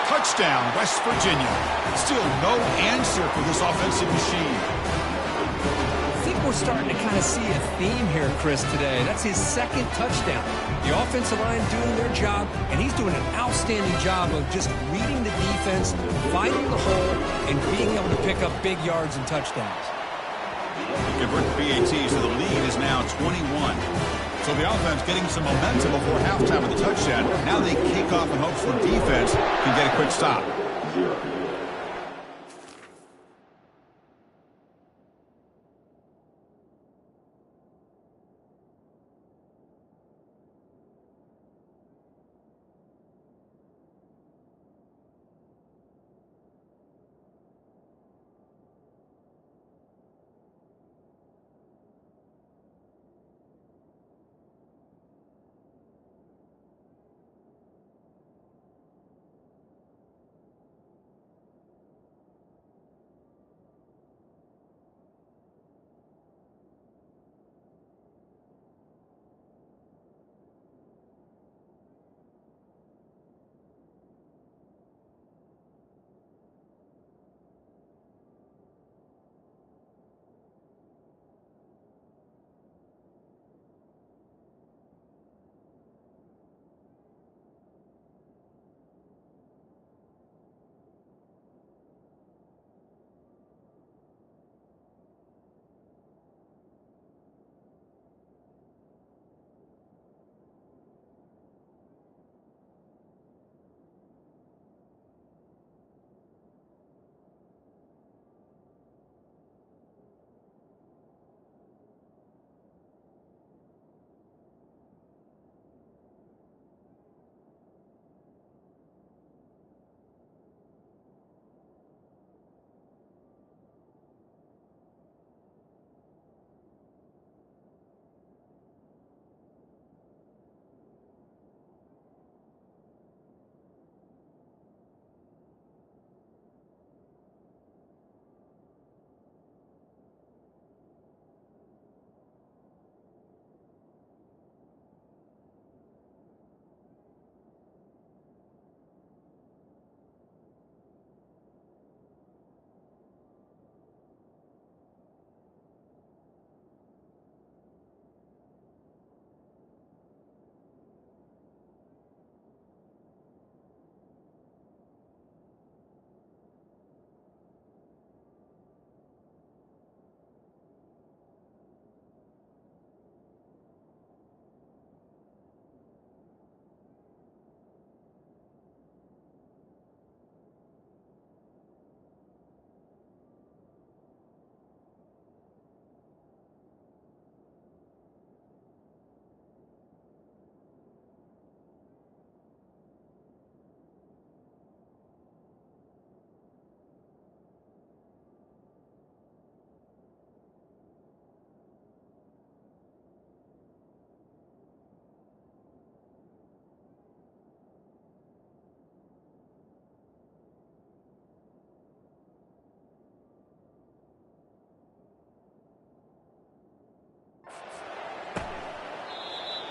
S1: Touchdown, West Virginia. Still no answer for this offensive machine.
S2: I think we're starting to kind of see a theme here, Chris, today. That's his second touchdown. The offensive line doing their job, and he's doing an outstanding job of just reading the defense, finding the hole, and being able to pick up big yards and touchdowns.
S1: Convert the BAT, so the lead is now 21. So the offense getting some momentum before halftime of the touchdown. Now they kick off in hopes the defense can get a quick stop.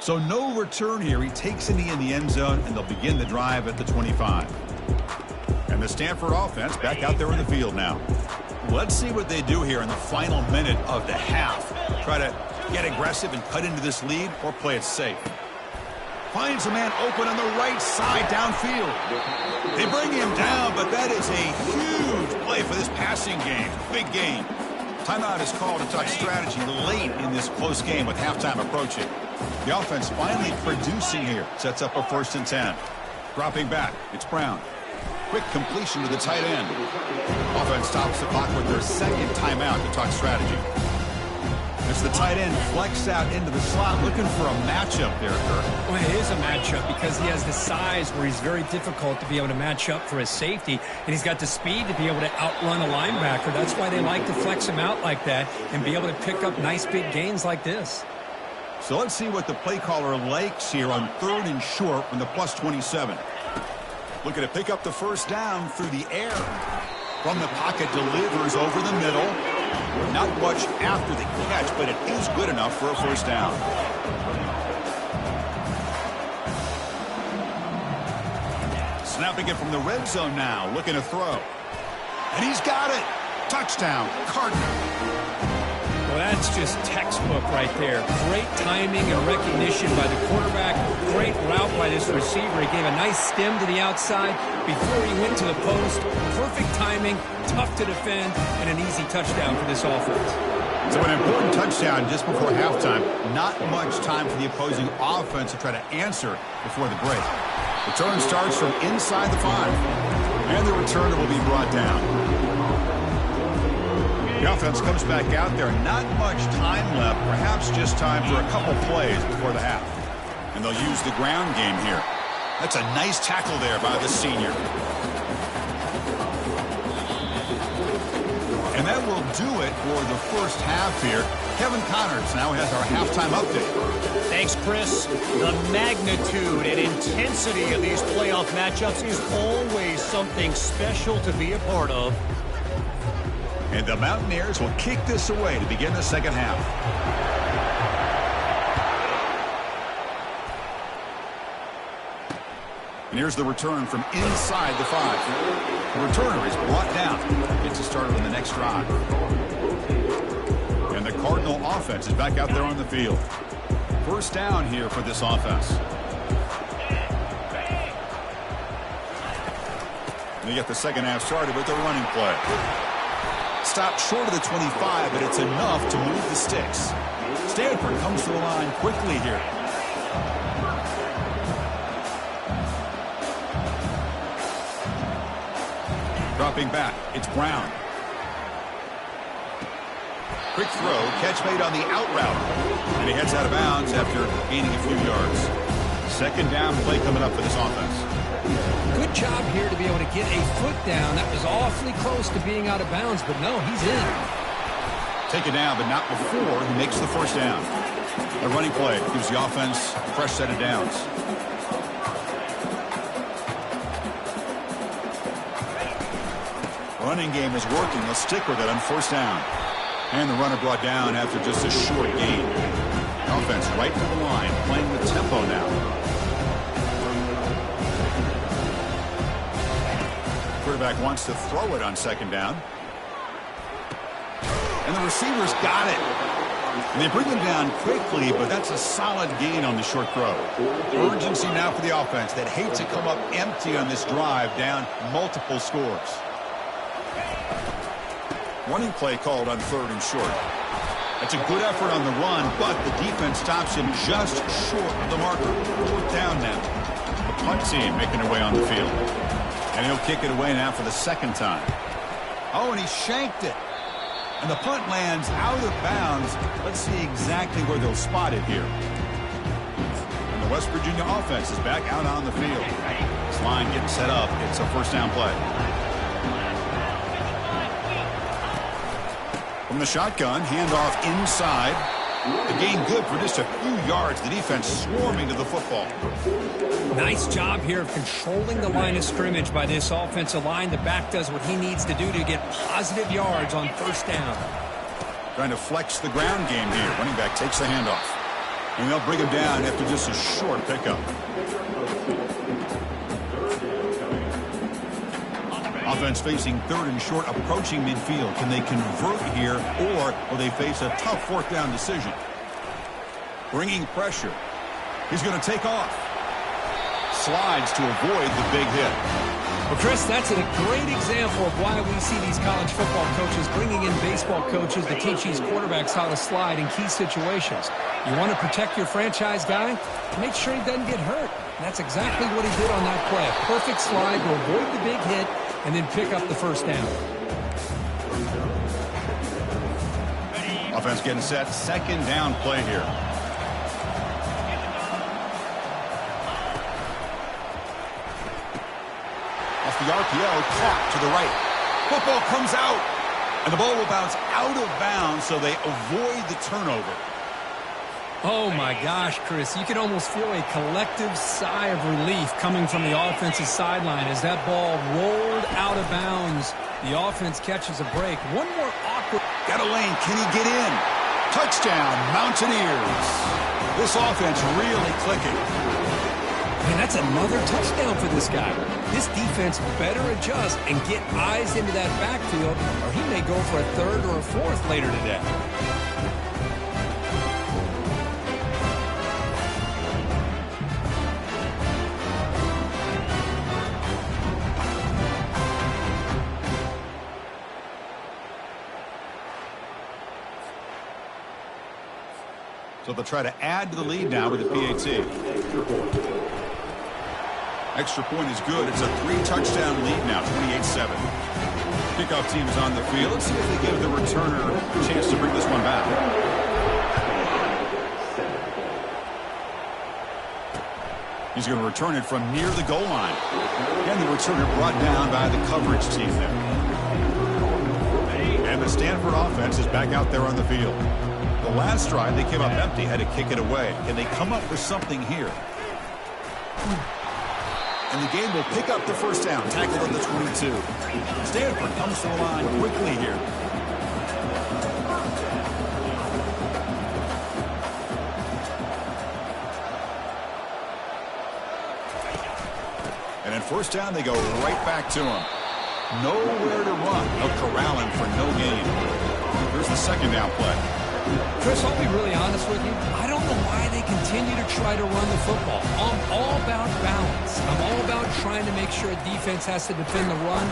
S1: So no return here. He takes a knee in the end zone, and they'll begin the drive at the 25. And the Stanford offense back out there in the field now. Let's see what they do here in the final minute of the half. Try to get aggressive and cut into this lead, or play it safe. Finds a man open on the right side downfield. They bring him down, but that is a huge play for this passing game. Big game. Timeout is called to talk strategy late in this close game with halftime approaching. The offense finally producing here. Sets up a 1st and 10. Dropping back. It's Brown. Quick completion to the tight end. Offense stops the clock with their 2nd timeout to talk strategy. As the tight end flex out into the slot, looking for a matchup there, Kirk.
S2: Well, it is a matchup because he has the size where he's very difficult to be able to match up for his safety, and he's got the speed to be able to outrun a linebacker. That's why they like to flex him out like that and be able to pick up nice big gains like this.
S1: So let's see what the play caller likes here on 3rd and short from the +27. Looking to pick up the 1st down through the air. From the pocket, delivers over the middle. Not much after the catch, but it is good enough for a 1st down. Snapping it from the red zone now, looking to throw. And he's got it. Touchdown, Cardinal.
S2: Well, that's just textbook right there. Great timing and recognition by the quarterback. Great route by this receiver. He gave a nice stem to the outside before he went to the post. Perfect timing, tough to defend, and an easy touchdown for this offense.
S1: So an important touchdown just before halftime. Not much time for the opposing offense to try to answer before the break. Return starts from inside the 5. And the returner will be brought down. The offense comes back out there. Not much time left. Perhaps just time for a couple plays before the half. And they'll use the ground game here. That's a nice tackle there by the senior. And that will do it for the 1st half here. Kevin Connors now has our halftime update.
S5: Thanks, Chris. The magnitude and intensity of these playoff matchups is always something special to be a part of.
S1: And the Mountaineers will kick this away to begin the 2nd half. And here's the return from inside the 5. The returner is brought down. Gets us started on the next drive. And the Cardinal offense is back out there on the field. 1st down here for this offense. And they get the 2nd half started with a running play. Stopped short of the 25, but it's enough to move the sticks. Stanford comes to the line quickly here. Dropping back, it's Brown. Quick throw, catch made on the out route. And he heads out of bounds after gaining a few yards. 2nd down play coming up for this offense.
S3: Good job here to be able to get a foot down. That was awfully close to being out of bounds, but no, he's in.
S1: Take it down, but not before he makes the 1st down. A running play gives the offense a fresh set of downs. Running game is working. They'll stick with it on 1st down. And the runner brought down after just a short gain. Offense right to the line, playing with tempo now. Quarterback wants to throw it on 2nd down. And the receivers got it. And they bring him down quickly, but that's a solid gain on the short throw. Urgency now for the offense that hates to come up empty on this drive, down multiple scores. Running play called on 3rd and short. That's a good effort on the run, but the defense stops him just short of the marker. 4th down now. The punt team making their way on the field. And he'll kick it away now for the 2nd time. Oh, and he shanked it. And the punt lands out of bounds. Let's see exactly where they'll spot it here. And the West Virginia offense is back out on the field. This line getting set up. It's a 1st down play. From the shotgun, handoff inside. The gain good for just a few yards. The defense swarming to the football.
S2: Nice job here of controlling the line of scrimmage by this offensive line. The back does what he needs to do to get positive yards on 1st down.
S1: Trying to flex the ground game here. Running back takes the handoff. And they'll bring him down after just a short pickup. Offense facing 3rd and short, approaching midfield. Can they convert here, or will they face a tough 4th down decision? Bringing pressure. He's going to take off. Slides to avoid the big hit.
S3: Well, Chris, that's a great example of why we see these college football coaches bringing in baseball coaches to teach these quarterbacks how to slide in key situations. You want to protect your franchise guy? Make sure he doesn't get hurt. And that's exactly what he did on that play. Perfect slide to avoid the big hit and then pick up the 1st down.
S1: Offense getting set. 2nd down play here. Off the RPO, caught to the right. Football comes out, and the ball will bounce out of bounds, so they avoid the turnover.
S2: Oh, my gosh, Chris. You can almost feel a collective sigh of relief coming from the offensive sideline as that ball rolled out of bounds. The offense catches a break. One more awkward.
S1: Got a lane. Can he get in? Touchdown, Mountaineers. This offense really clicking.
S3: Man, that's another touchdown for this guy. This defense better adjust and get eyes into that backfield, or he may go for a 3rd or a 4th later today.
S1: So they'll try to add to the lead now with the PAT. Extra point is good. It's a 3-touchdown lead now, 28-7. Kickoff team is on the field. Let's see if they give the returner a chance to bring this one back. He's going to return it from near the goal line. And the returner brought down by the coverage team there. And the Stanford offense is back out there on the field. The last drive, they came up empty, had to kick it away. Can they come up with something here? And the game will pick up the 1st down, tackled at the 22. Stanford comes to the line quickly here. And at 1st down, they go right back to him. Nowhere to run. They'll corral him for no gain. Here's the 2nd down play.
S3: Chris, I'll be really honest with you. I don't know why they continue to try to run the football. I'm all about balance. I'm all about trying to make sure a defense has to defend the run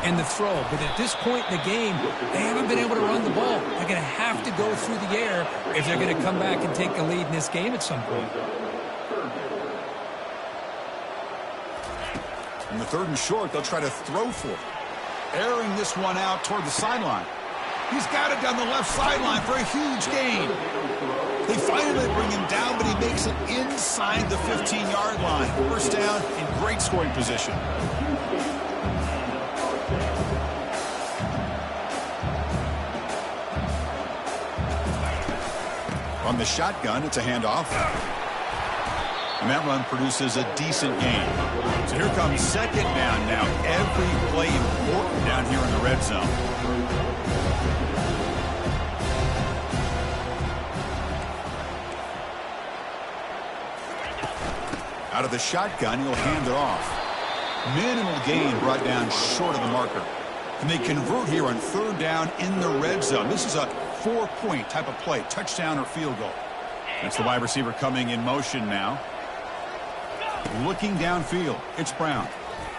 S3: and the throw. But at this point in the game, they haven't been able to run the ball. They're going to have to go through the air if they're going to come back and take the lead in this game at some point.
S1: In the 3rd and short, they'll try to throw for it. Airing this one out toward the sideline. He's got it down the left sideline for a huge gain. They finally bring him down, but he makes it inside the 15-yard line. 1st down in great scoring position. From the shotgun, it's a handoff. And that run produces a decent gain. So here comes 2nd down now. Every play important down here in the red zone. Out of the shotgun, he'll hand it off. Minimal gain brought down short of the marker. And they convert here on 3rd down in the red zone. This is a 4-point type of play, touchdown or field goal. That's the wide receiver coming in motion now. Looking downfield, it's Brown.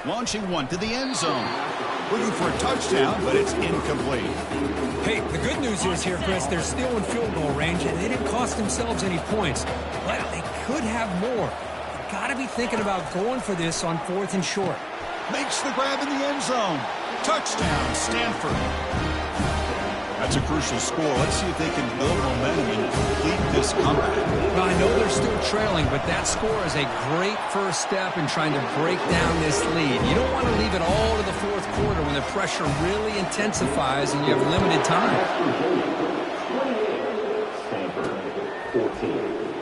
S1: Launching one to the end zone. Looking for a touchdown, but it's incomplete.
S2: Hey, the good news is here, Chris, they're still in field goal range, and they didn't cost themselves any points. But they could have more. Got to be thinking about going for this on 4th and short.
S1: Makes the grab in the end zone. Touchdown, Stanford. That's a crucial score. Let's see if they can build momentum and complete this comeback.
S2: Well, I know they're still trailing, but that score is a great first step in trying to break down this lead. You don't want to leave it all to the 4th quarter when the pressure really intensifies and you have limited time.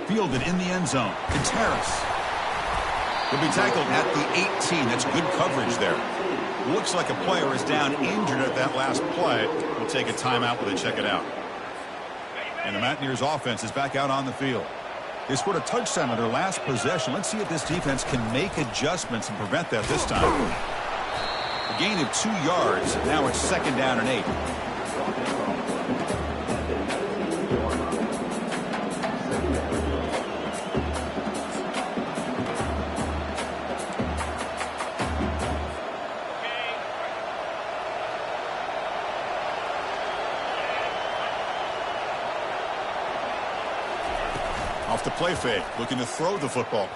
S1: Fielded in the end zone. Contreras. He'll be tackled at the 18. That's good coverage there. Looks like a player is down injured at that last play. We'll take a timeout while they check it out. And the Mountaineers offense is back out on the field. They scored a touchdown on their last possession. Let's see if this defense can make adjustments and prevent that this time. A gain of 2 yards. Now it's 2nd down and 8. Off the play fake, looking to throw the football.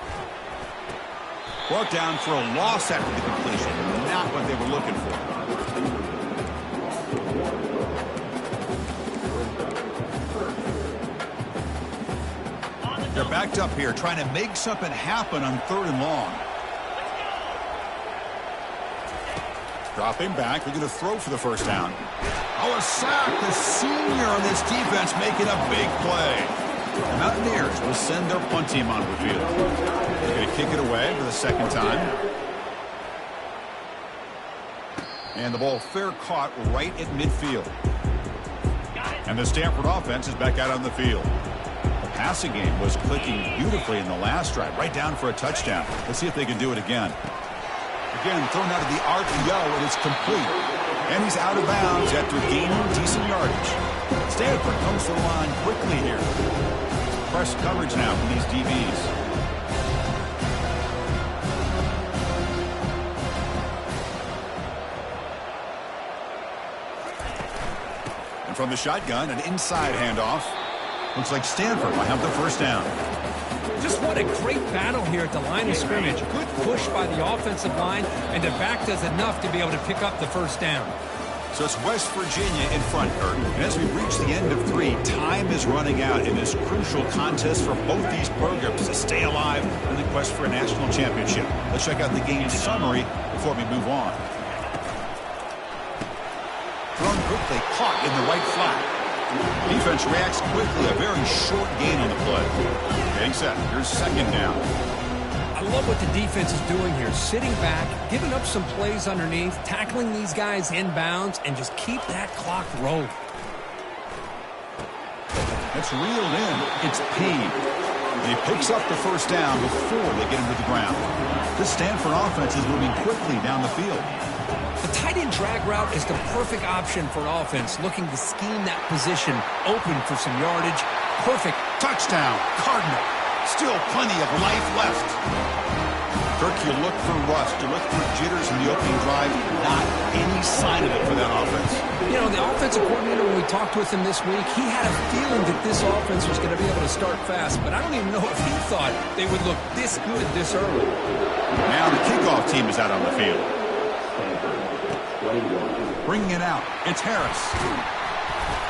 S1: Brought down for a loss after the completion. Not what they were looking for. They're backed up here, trying to make something happen on 3rd and long. Dropping back, looking to throw for the first down. Oh, a sack! The senior on this defense making a big play. The Mountaineers will send their punt team onto the field. They're going to kick it away for the 2nd time. And the ball fair caught right at midfield. And the Stanford offense is back out on the field. The passing game was clicking beautifully in the last drive, right down for a touchdown. Let's see if they can do it again. Again, thrown out of the RPO, and it's complete. And he's out of bounds after gaining decent yardage. Stanford comes to the line quickly here. Press coverage now from these DBs. And from the shotgun, an inside handoff. Looks like Stanford might have the first down.
S2: Just what a great battle here at the line of scrimmage. Good push by the offensive line, and the back does enough to be able to pick up the first down.
S1: So it's West Virginia in front, Kurt. And as we reach the end of 3, time is running out in this crucial contest for both these programs to stay alive in the quest for a national championship. Let's check out the game summary before we move on. Thrown quickly, caught in the right flat. Defense reacts quickly, a very short gain on the play. Getting set, here's 2nd down.
S2: I love what the defense is doing here. Sitting back, giving up some plays underneath, tackling these guys inbounds, and just keep that clock rolling.
S1: That's reeled in. It's Payne. He picks up the first down before they get him to the ground. This Stanford offense is moving quickly down the field.
S2: The tight end drag route is the perfect option for an offense looking to scheme that position open for some yardage. Perfect.
S1: Touchdown, Cardinal. Still plenty of life left. Kirk, you look for rust, you look for jitters in the opening drive. Not any sign of it for that offense.
S2: You know, the offensive coordinator, when we talked with him this week, he had a feeling that this offense was going to be able to start fast, but I don't even know if he thought they would look this good this early.
S1: Now the kickoff team is out on the field. Bringing it out, it's Harris.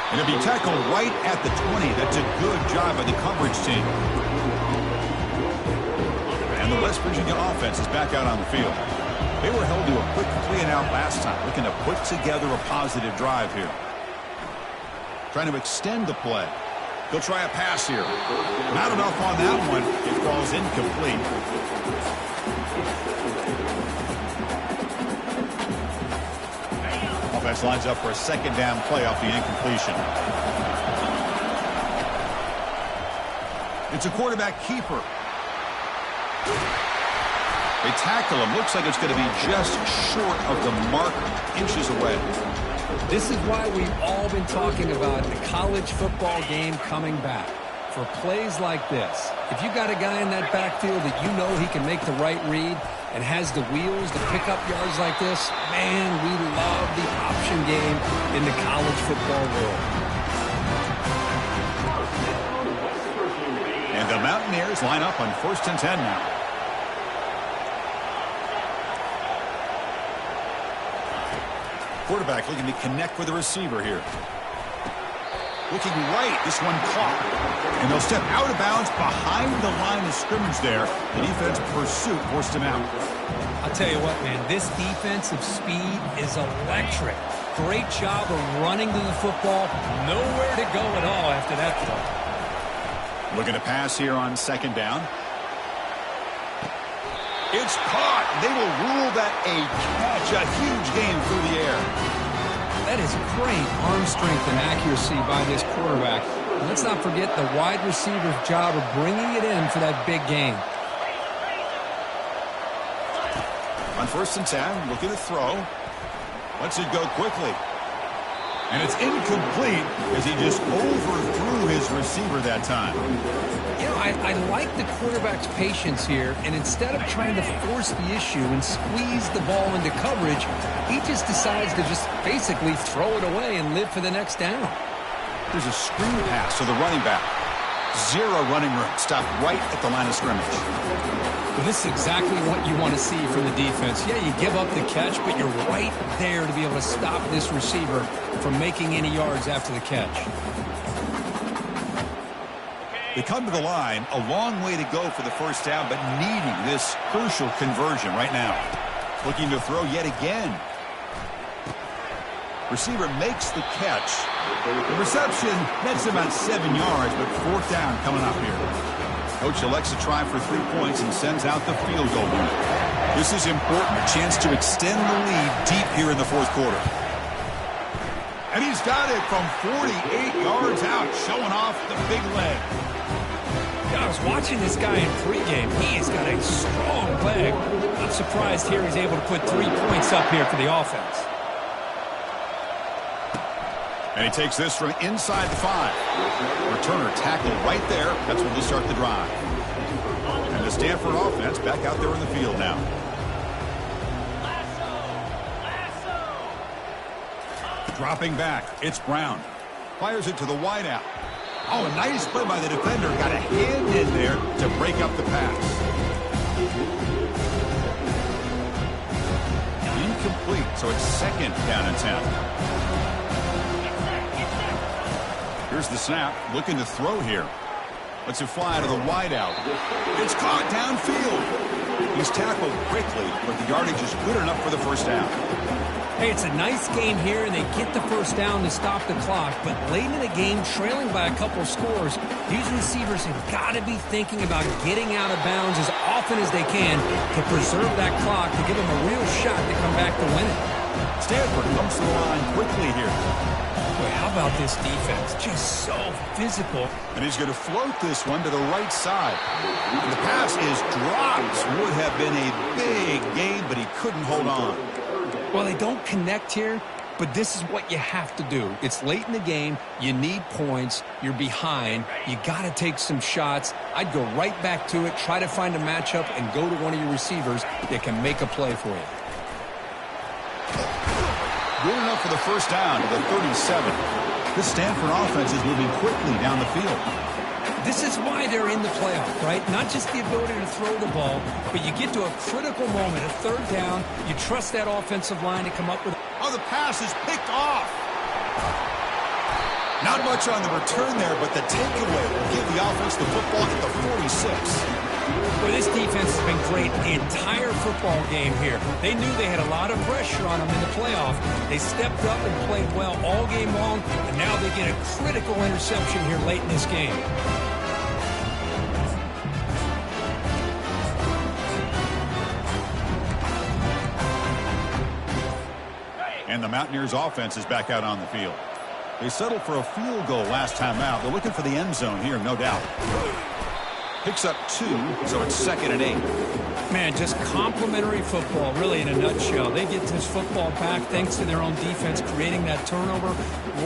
S1: And it'll be tackled right at the 20. That's a good job by the coverage team. And the West Virginia offense is back out on the field. They were held to a quick 3-and-out last time, looking to put together a positive drive here. Trying to extend the play. They'll try a pass here. Not enough on that one. It falls incomplete. Offense lines up for a 2nd down play off the incompletion. It's a quarterback keeper. They tackle him. Looks like it's going to be just short of the mark, inches away.
S2: This is why we've all been talking about the college football game coming back. For plays like this, if you got a guy in that backfield that you know he can make the right read and has the wheels to pick up yards like this, man, we love the option game in the college football world.
S1: And the Mountaineers line up on 1st and 10 now. Quarterback looking to connect with the receiver here. Looking right, this one caught. And they'll step out of bounds behind the line of scrimmage there. The defense pursuit forced him out.
S2: I'll tell you what, man, this defensive speed is electric. Great job of running to the football. Nowhere to go at all after that play.
S1: Looking to pass here on 2nd down. It's caught. They will rule that a catch, a huge game through the air.
S2: That is great arm strength and accuracy by this quarterback.
S3: And let's not forget the wide receiver's job of bringing it in for that big game.
S1: On 1st and 10, looking to throw. Lets it go quickly. And it's incomplete as he just overthrew his receiver that time.
S3: You know, I like the quarterback's patience here, and instead of trying to force the issue and squeeze the ball into coverage, he just decides to just basically throw it away and live for the next down.
S1: There's a screen pass to the running back. Zero running room. Stopped right at the line of scrimmage.
S3: Well, this is exactly what you want to see from the defense. Yeah, you give up the catch, but you're right there to be able to stop this receiver from making any yards after the catch.
S1: They come to the line, a long way to go for the first down, but needing this crucial conversion right now. Looking to throw yet again. Receiver makes the catch. The reception nets about 7 yards, but 4th down coming up here. Coach elects to try for 3 points and sends out the field goal unit. This is important, a chance to extend the lead deep here in the 4th quarter. And he's got it from 48 yards out, showing off the big leg.
S3: Yeah, I was watching this guy in pregame. He has got a strong leg. I'm surprised here he's able to put 3 points up here for the offense.
S1: And he takes this from inside the 5. Returner tackled right there. That's when they start the drive. And the Stanford offense back out there in the field now. Dropping back, it's Brown. Fires it to the wideout. Oh, a nice play by the defender. Got a hand in there to break up the pass. Incomplete, so it's 2nd down and 10. Here's the snap, looking to throw here. Lets it fly to the wideout. It's caught downfield. He's tackled quickly, but the yardage is good enough for the first down.
S3: Hey, it's a nice game here, and they get the first down to stop the clock. But late in the game, trailing by a couple scores, these receivers have got to be thinking about getting out of bounds as often as they can to preserve that clock, to give them a real shot to come back to win it.
S1: Stanford comes to the line quickly here.
S3: Boy, how about this defense? Just so physical.
S1: And he's going to float this one to the right side. And the pass is dropped. Would have been a big gain, but he couldn't hold on.
S3: Well, they don't connect here, but this is what you have to do. It's late in the game. You need points. You're behind. You got to take some shots. I'd go right back to it, try to find a matchup, and go to one of your receivers that can make a play for you.
S1: Good enough for the first down to the 37. This Stanford offense is moving quickly down the field.
S3: This is why they're in the playoff, right? Not just the ability to throw the ball, but you get to a critical moment, a 3rd down. You trust that offensive line to come up with.
S1: Oh, the pass is picked off. Not much on the return there, but the takeaway will give the offense the football at the 46.
S3: Well, this defense has been great the entire football game here. They knew they had a lot of pressure on them in the playoff. They stepped up and played well all game long, and now they get a critical interception here late in this game.
S1: And the Mountaineers offense is back out on the field. They settled for a field goal last time out. They're looking for the end zone here, no doubt. Picks up 2, so it's 2nd and 8.
S3: Man, just complimentary football, really, in a nutshell. They get this football back thanks to their own defense, creating that turnover,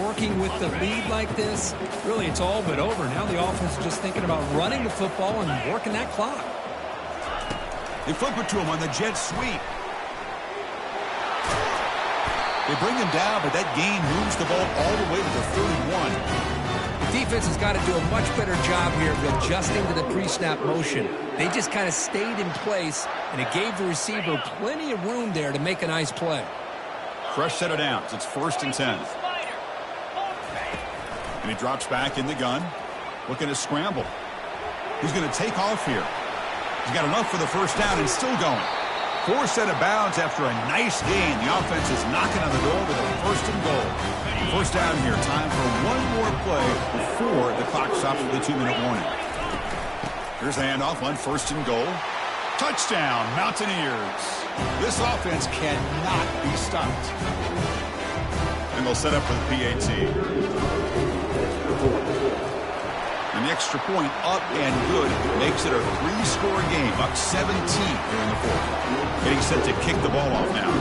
S3: working with the lead like this. Really, it's all but over. Now the offense is just thinking about running the football and working that clock.
S1: They flip it to him on the jet sweep. They bring him down, but that gain moves the ball all the way to the 31.
S3: The defense has got to do a much better job here of adjusting to the pre-snap motion. They just kind of stayed in place, and it gave the receiver plenty of room there to make a nice play.
S1: Fresh set of downs. It's 1st and 10. And he drops back in the gun, looking to scramble. He's going to take off here. He's got enough for the first down and still going. 4 set of bounds after a nice gain. The offense is knocking on the door with a 1st and goal. First down here. Time for one more play before the clock stops with a 2-minute warning. Here's the handoff on 1st and goal. Touchdown, Mountaineers. This offense cannot be stopped. And they'll set up for the PAT. An extra point up and good makes it a 3-score game, up 17 here in the fourth. Getting set to kick the ball off now.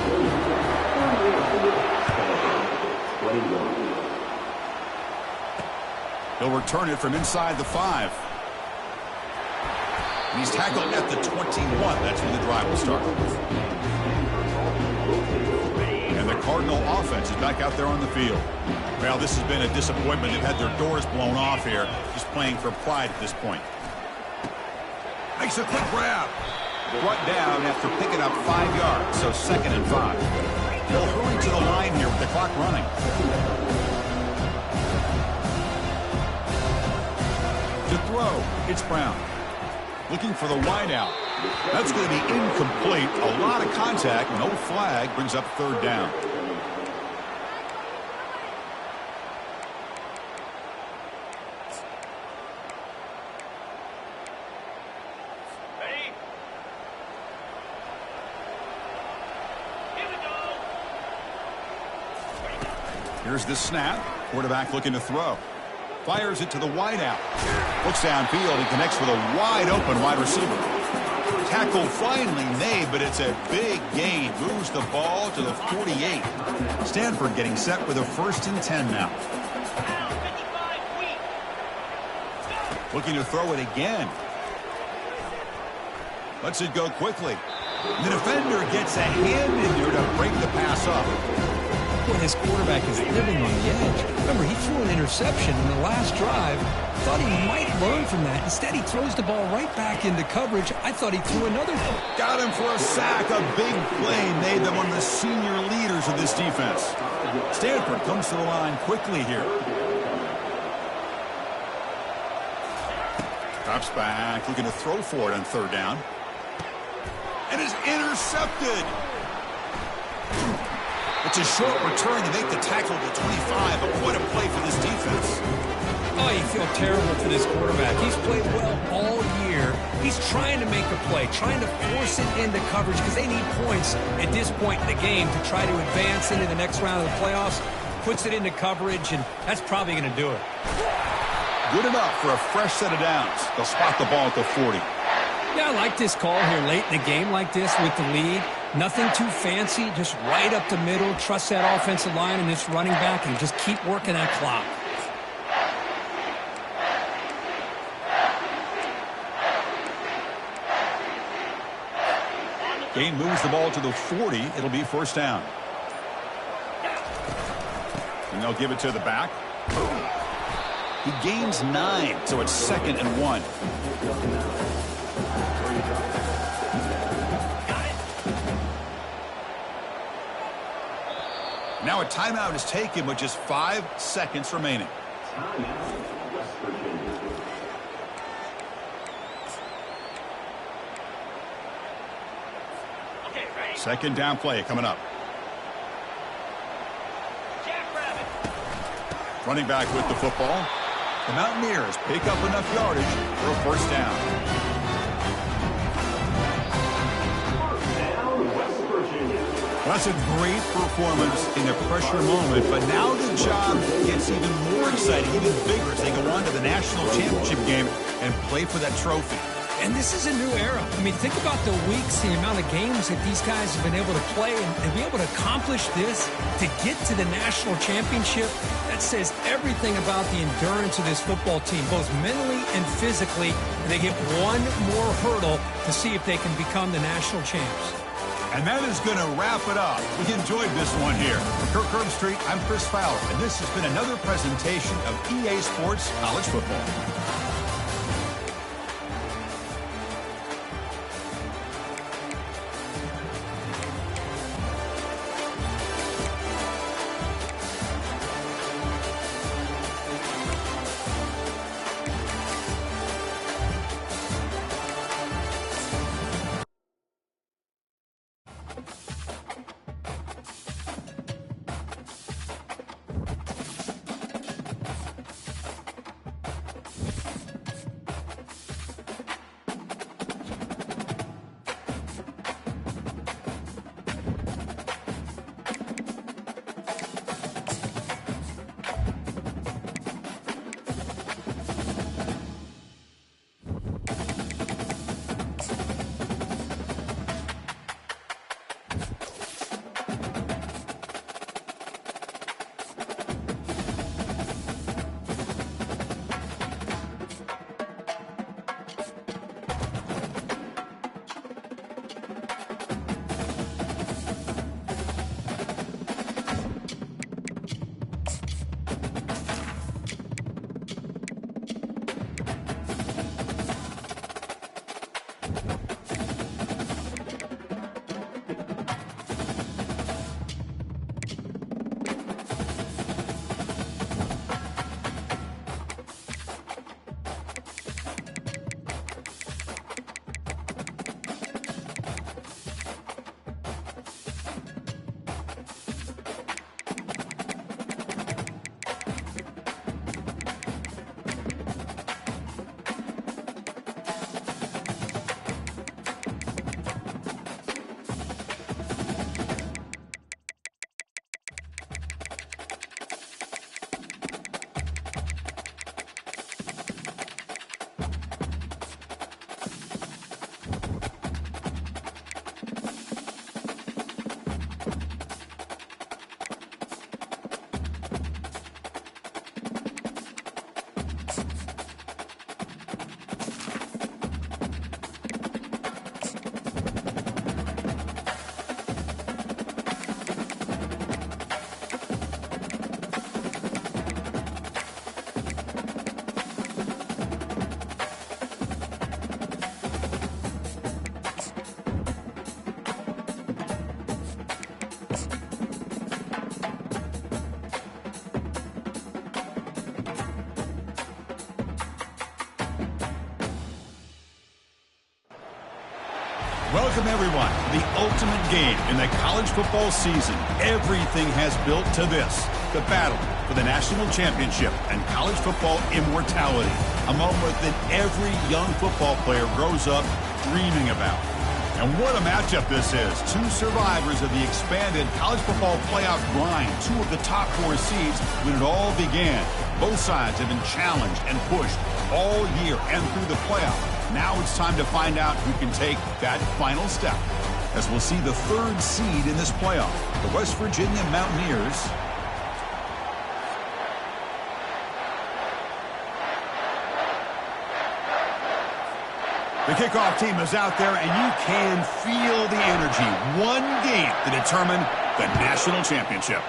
S1: He'll return it from inside the 5. And he's tackled at the 21. That's when the drive will start. And the Cardinal offense is back out there on the field. Well, this has been a disappointment. They've had their doors blown off here, just playing for pride at this point. Makes a quick grab. Brought down after picking up 5 yards, so 2nd and 5. They'll hurry to the line here with the clock running. To throw, it's Brown. Looking for the wideout. That's going to be incomplete. A lot of contact, no flag, brings up 3rd down. Here's the snap. Quarterback looking to throw. Fires it to the wideout. Looks downfield and connects with a wide-open wide receiver. Tackle finally made, but it's a big gain. Moves the ball to the 48. Stanford getting set with a 1st and 10 now. Looking to throw it again. Lets it go quickly. The defender gets a hand in there to break the pass up.
S3: Boy, his quarterback is living on the edge. Remember, he threw an interception in the last drive. Thought he might learn from that. Instead, he throws the ball right back into coverage. I thought he threw another one.
S1: Got him for a sack. A big play made them one of the senior leaders of this defense. Stanford comes to the line quickly here. Drops back, looking to throw for it on 3rd down. And is intercepted. It's a short return to make the tackle to 25, but what a play for this defense.
S3: Oh, you feel terrible for this quarterback. He's played well all year. He's trying to make a play, trying to force it into coverage because they need points at this point in the game to try to advance into the next round of the playoffs. Puts it into coverage, and that's probably going to do it.
S1: Good enough for a fresh set of downs. They'll spot the ball at the 40.
S3: Yeah, I like this call here late in the game like this with the lead. Nothing too fancy, just right up the middle. Trust that offensive line and this running back and just keep working that clock.
S1: Gain moves the ball to the 40. It'll be 1st down. And they'll give it to the back. He gains 9, so it's 2nd and 1. Now a timeout is taken with just 5 seconds remaining. Second down play coming up. Running back with the football. The Mountaineers pick up enough yardage for a 1st down. That's a great performance in a pressure moment, but now the job gets even more exciting, even bigger as they go on to the national championship game and play for that trophy.
S3: And this is a new era. I mean, think about the weeks, the amount of games that these guys have been able to play and be able to accomplish this, to get to the national championship. That says everything about the endurance of this football team, both mentally and physically. And they get one more hurdle to see if they can become the national champs.
S1: And that is going to wrap it up. We enjoyed this one here. From Kirk Street, I'm Chris Fowler, and this has been another presentation of EA Sports College Football. Welcome, everyone, to the ultimate game in the college football season. Everything has built to this, the battle for the national championship and college football immortality, a moment that every young football player grows up dreaming about. And what a matchup this is. Two survivors of the expanded college football playoff grind, two of the top 4 seeds when it all began. Both sides have been challenged and pushed all year and through the playoff. Now it's time to find out who can take that final step, as we'll see the 3rd seed in this playoff, the West Virginia Mountaineers. The kickoff team is out there, and you can feel the energy. One game to determine the national championship.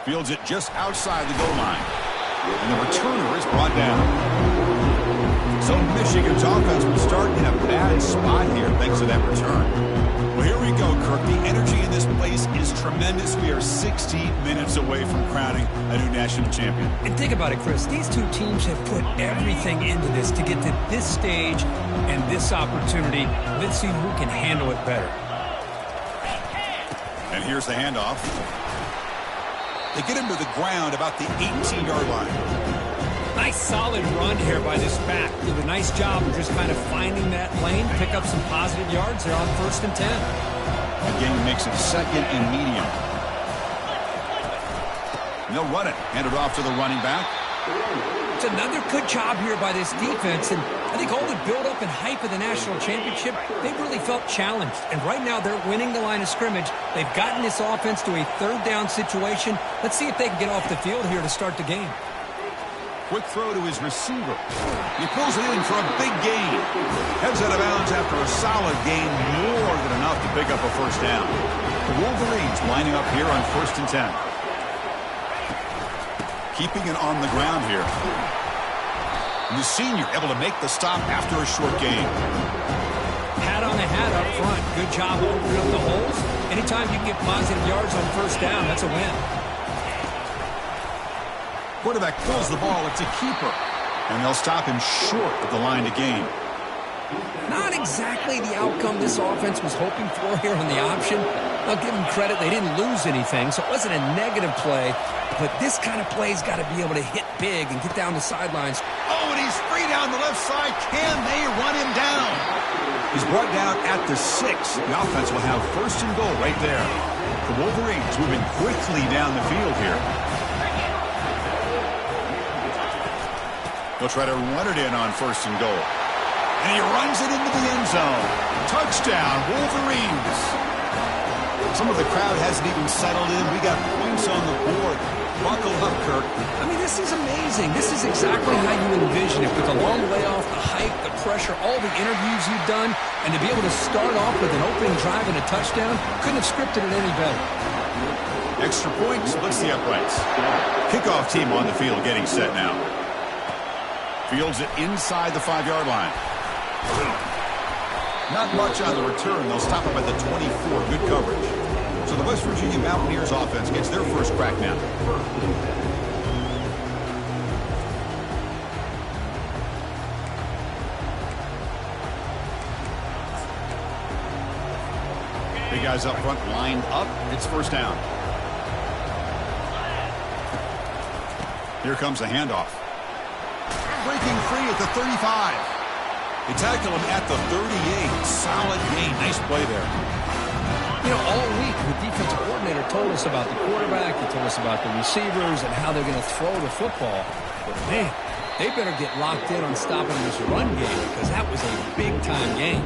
S1: Fields it just outside the goal line. And the returner is brought down. So Michigan's offense will start in a bad spot here thanks to that return. Well, here we go, Kirk. The energy in this place is tremendous. We are 60 minutes away from crowning a new national champion.
S2: And think about it, Chris. These two teams have put everything into this to get to this stage and this opportunity. Let's see who can handle it better.
S1: And here's the handoff. They get him to the ground about the 18-yard line.
S2: Nice solid run here by this back. Did a nice job of just kind of finding that lane, pick up some positive yards. They're on 1st and 10.
S1: The game makes it 2nd and medium. And they'll run it. Hand it off to the running back.
S2: It's another good job here by this defense, and I think all the build-up and hype of the national championship, they really felt challenged. And right now they're winning the line of scrimmage. They've gotten this offense to a 3rd down situation. Let's see if they can get off the field here to start the game.
S1: Quick throw to his receiver. He pulls it in for a big gain. Heads out of bounds after a solid gain, more than enough to pick up a 1st down. The Wolverines lining up here on 1st and 10. Keeping it on the ground here. And the senior able to make the stop after a short gain.
S2: Hat on the hat up front. Good job opening up the holes. Anytime you can get positive yards on 1st down, that's a win.
S1: Quarterback pulls the ball. It's a keeper. And they'll stop him short of the line to gain.
S2: Not exactly the outcome this offense was hoping for here on the option. I'll give them credit. They didn't lose anything, so it wasn't a negative play. But this kind of play's got to be able to hit big and get down the sidelines.
S1: Oh, and he's free down the left side. Can they run him down? He's brought down at the 6. The offense will have 1st and goal right there. The Wolverines moving quickly down the field here. They'll try to run it in on 1st and goal. And he runs it into the end zone. Touchdown, Wolverines. Some of the crowd hasn't even settled in. We got points on the board. Buckle up, Kirk.
S2: I mean, this is amazing. This is exactly how you envision it. With the long layoff, the hype, the pressure, all the interviews you've done, and to be able to start off with an opening drive and a touchdown, couldn't have scripted it any better.
S1: Extra point splits the uprights. Kickoff team on the field getting set now. Fields it inside the 5-yard line. Not much on the return. They'll stop him at the 24. Good coverage. So the West Virginia Mountaineers offense gets their first crack now. Big guys up front lined up. It's 1st down. Here comes the handoff. Breaking free at the 35. They tackle him at the 38. Solid gain. Nice play there.
S2: You know, all week the defensive coordinator told us about the quarterback. He told us about the receivers and how they're going to throw the football. But, man, they better get locked in on stopping this run game because that was a big-time game.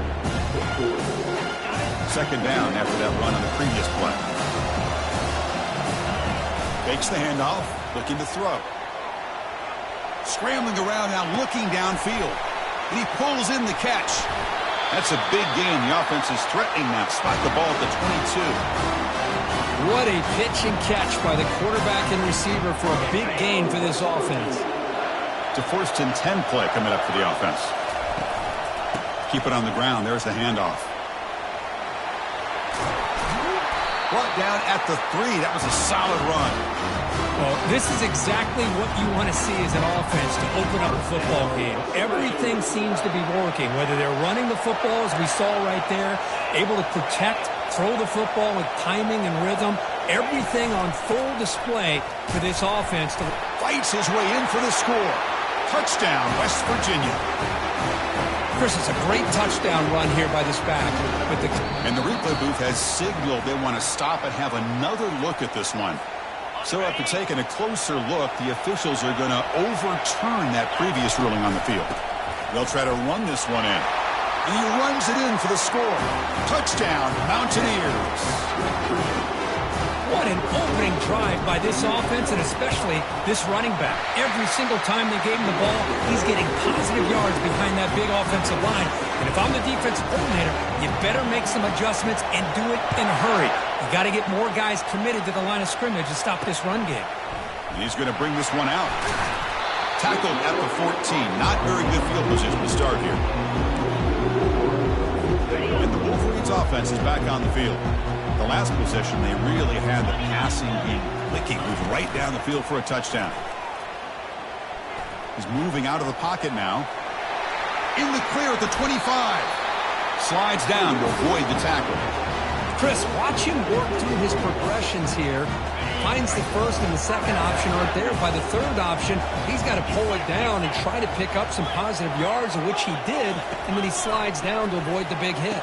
S1: 2nd down after that run on the previous play. Fakes the handoff. Looking to throw. Scrambling around now, looking downfield. And he pulls in the catch. That's a big gain. The offense is threatening now. Spot the ball at the 22.
S2: What a pitch and catch by the quarterback and receiver for a big gain for this offense.
S1: It's a 1st and 10 play coming up for the offense. Keep it on the ground. There's the handoff. Brought down at the 3. That was a solid run.
S2: Well, this is exactly what you want to see as an offense to open up a football game. Everything seems to be working, whether they're running the football, as we saw right there, able to protect, throw the football with timing and rhythm. Everything on full display for this offense.
S1: Fights his way in for the score. Touchdown, West Virginia.
S2: Chris, it's a great touchdown run here by this back.
S1: And the replay booth has signaled they want to stop and have another look at this one. So after taking a closer look, the officials are going to overturn that previous ruling on the field. They'll try to run this one in. And he runs it in for the score. Touchdown, Mountaineers.
S2: What an opening drive by this offense, and especially this running back. Every single time they gave him the ball, he's getting positive yards behind that big offensive line. And if I'm the defensive coordinator, you better make some adjustments and do it in a hurry. You got to get more guys committed to the line of scrimmage to stop this run game.
S1: And he's going to bring this one out. Tackled at the 14. Not very good field position to start here. And the Wolverines offense is back on the field. The last possession, they really had the passing game clicking, moved right down the field for a touchdown. He's moving out of the pocket now. In the clear at the 25. Slides down to avoid the tackle.
S2: Chris, watch him work through his progressions here. Finds the first and the second option aren't there. By the third option, he's got to pull it down and try to pick up some positive yards, of which he did, and then he slides down to avoid the big hit.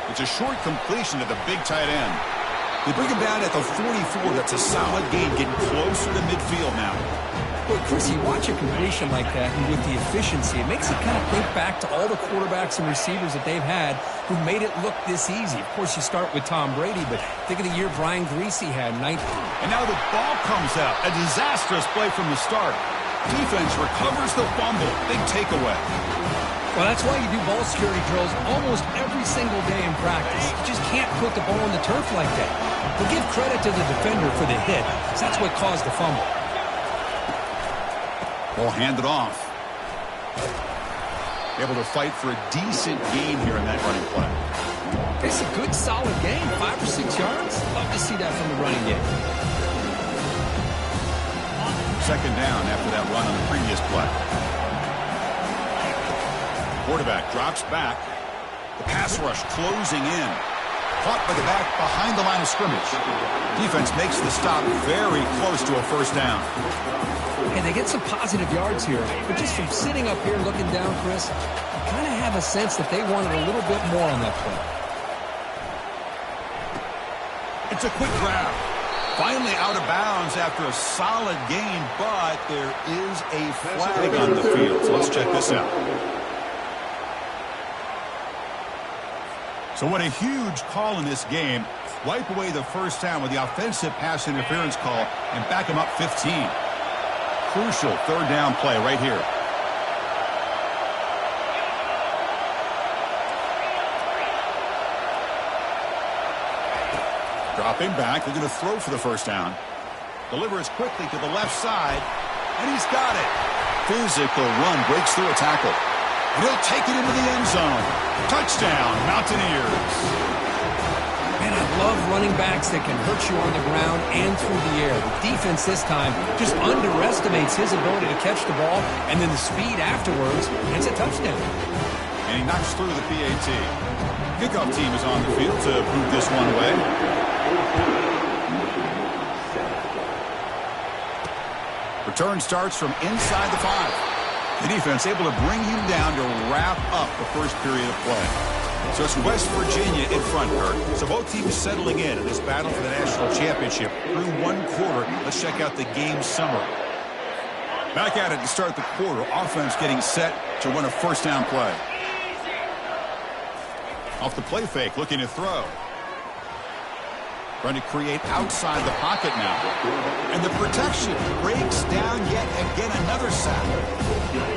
S1: It's a short completion to the big tight end. They bring him down at the 44. That's a solid gain, getting closer to midfield now.
S2: Well, Chris, you watch a completion like that, and with the efficiency, it makes you kind of think back to all the quarterbacks and receivers that they've had who made it look this easy. Of course, you start with Tom Brady, but think of the year Brian Greasy had.
S1: And now the ball comes out. A disastrous play from the start. Defense recovers the fumble. Big takeaway.
S2: Well, that's why you do ball security drills almost every single day in practice. You just can't put the ball on the turf like that. But give credit to the defender for the hit, because that's what caused the fumble.
S1: Ball handed off. Able to fight for a decent gain here in that running play.
S2: It's a good, solid gain, 5 or 6 yards. Love to see that from the running game.
S1: Second down after that run on the previous play. Quarterback drops back. The pass rush closing in. Caught by the back behind the line of scrimmage. Defense makes the stop very close to a first down.
S2: And they get some positive yards here. But just from sitting up here looking down, Chris, you kind of have a sense that they wanted a little bit more on that play.
S1: It's a quick grab. Finally out of bounds after a solid gain, but there is a flag on the field. So let's check this out. So what a huge call in this game. Wipe away the first down with the offensive pass interference call and back him up 15. Crucial third down play right here. Dropping back. They're going to throw for the first down. Delivers quickly to the left side. And he's got it. Physical run breaks through a tackle. And he'll take it into the end zone. Touchdown, Mountaineers.
S2: Man, I love running backs that can hurt you on the ground and through the air. The defense this time just underestimates his ability to catch the ball, and then the speed afterwards, it's a touchdown.
S1: And he knocks through the PAT. Kickoff team is on the field to move this one away. Return starts from inside the 5. The defense able to bring him down to wrap up the first period of play. So it's West Virginia in front, Kurt. So both teams settling in this battle for the national championship through one quarter. Let's check out the game summary. Back at it to start the quarter. Offense getting set to run a first down play. Off the play fake, looking to throw. Trying to create outside the pocket now. And the protection breaks down yet again, another sack.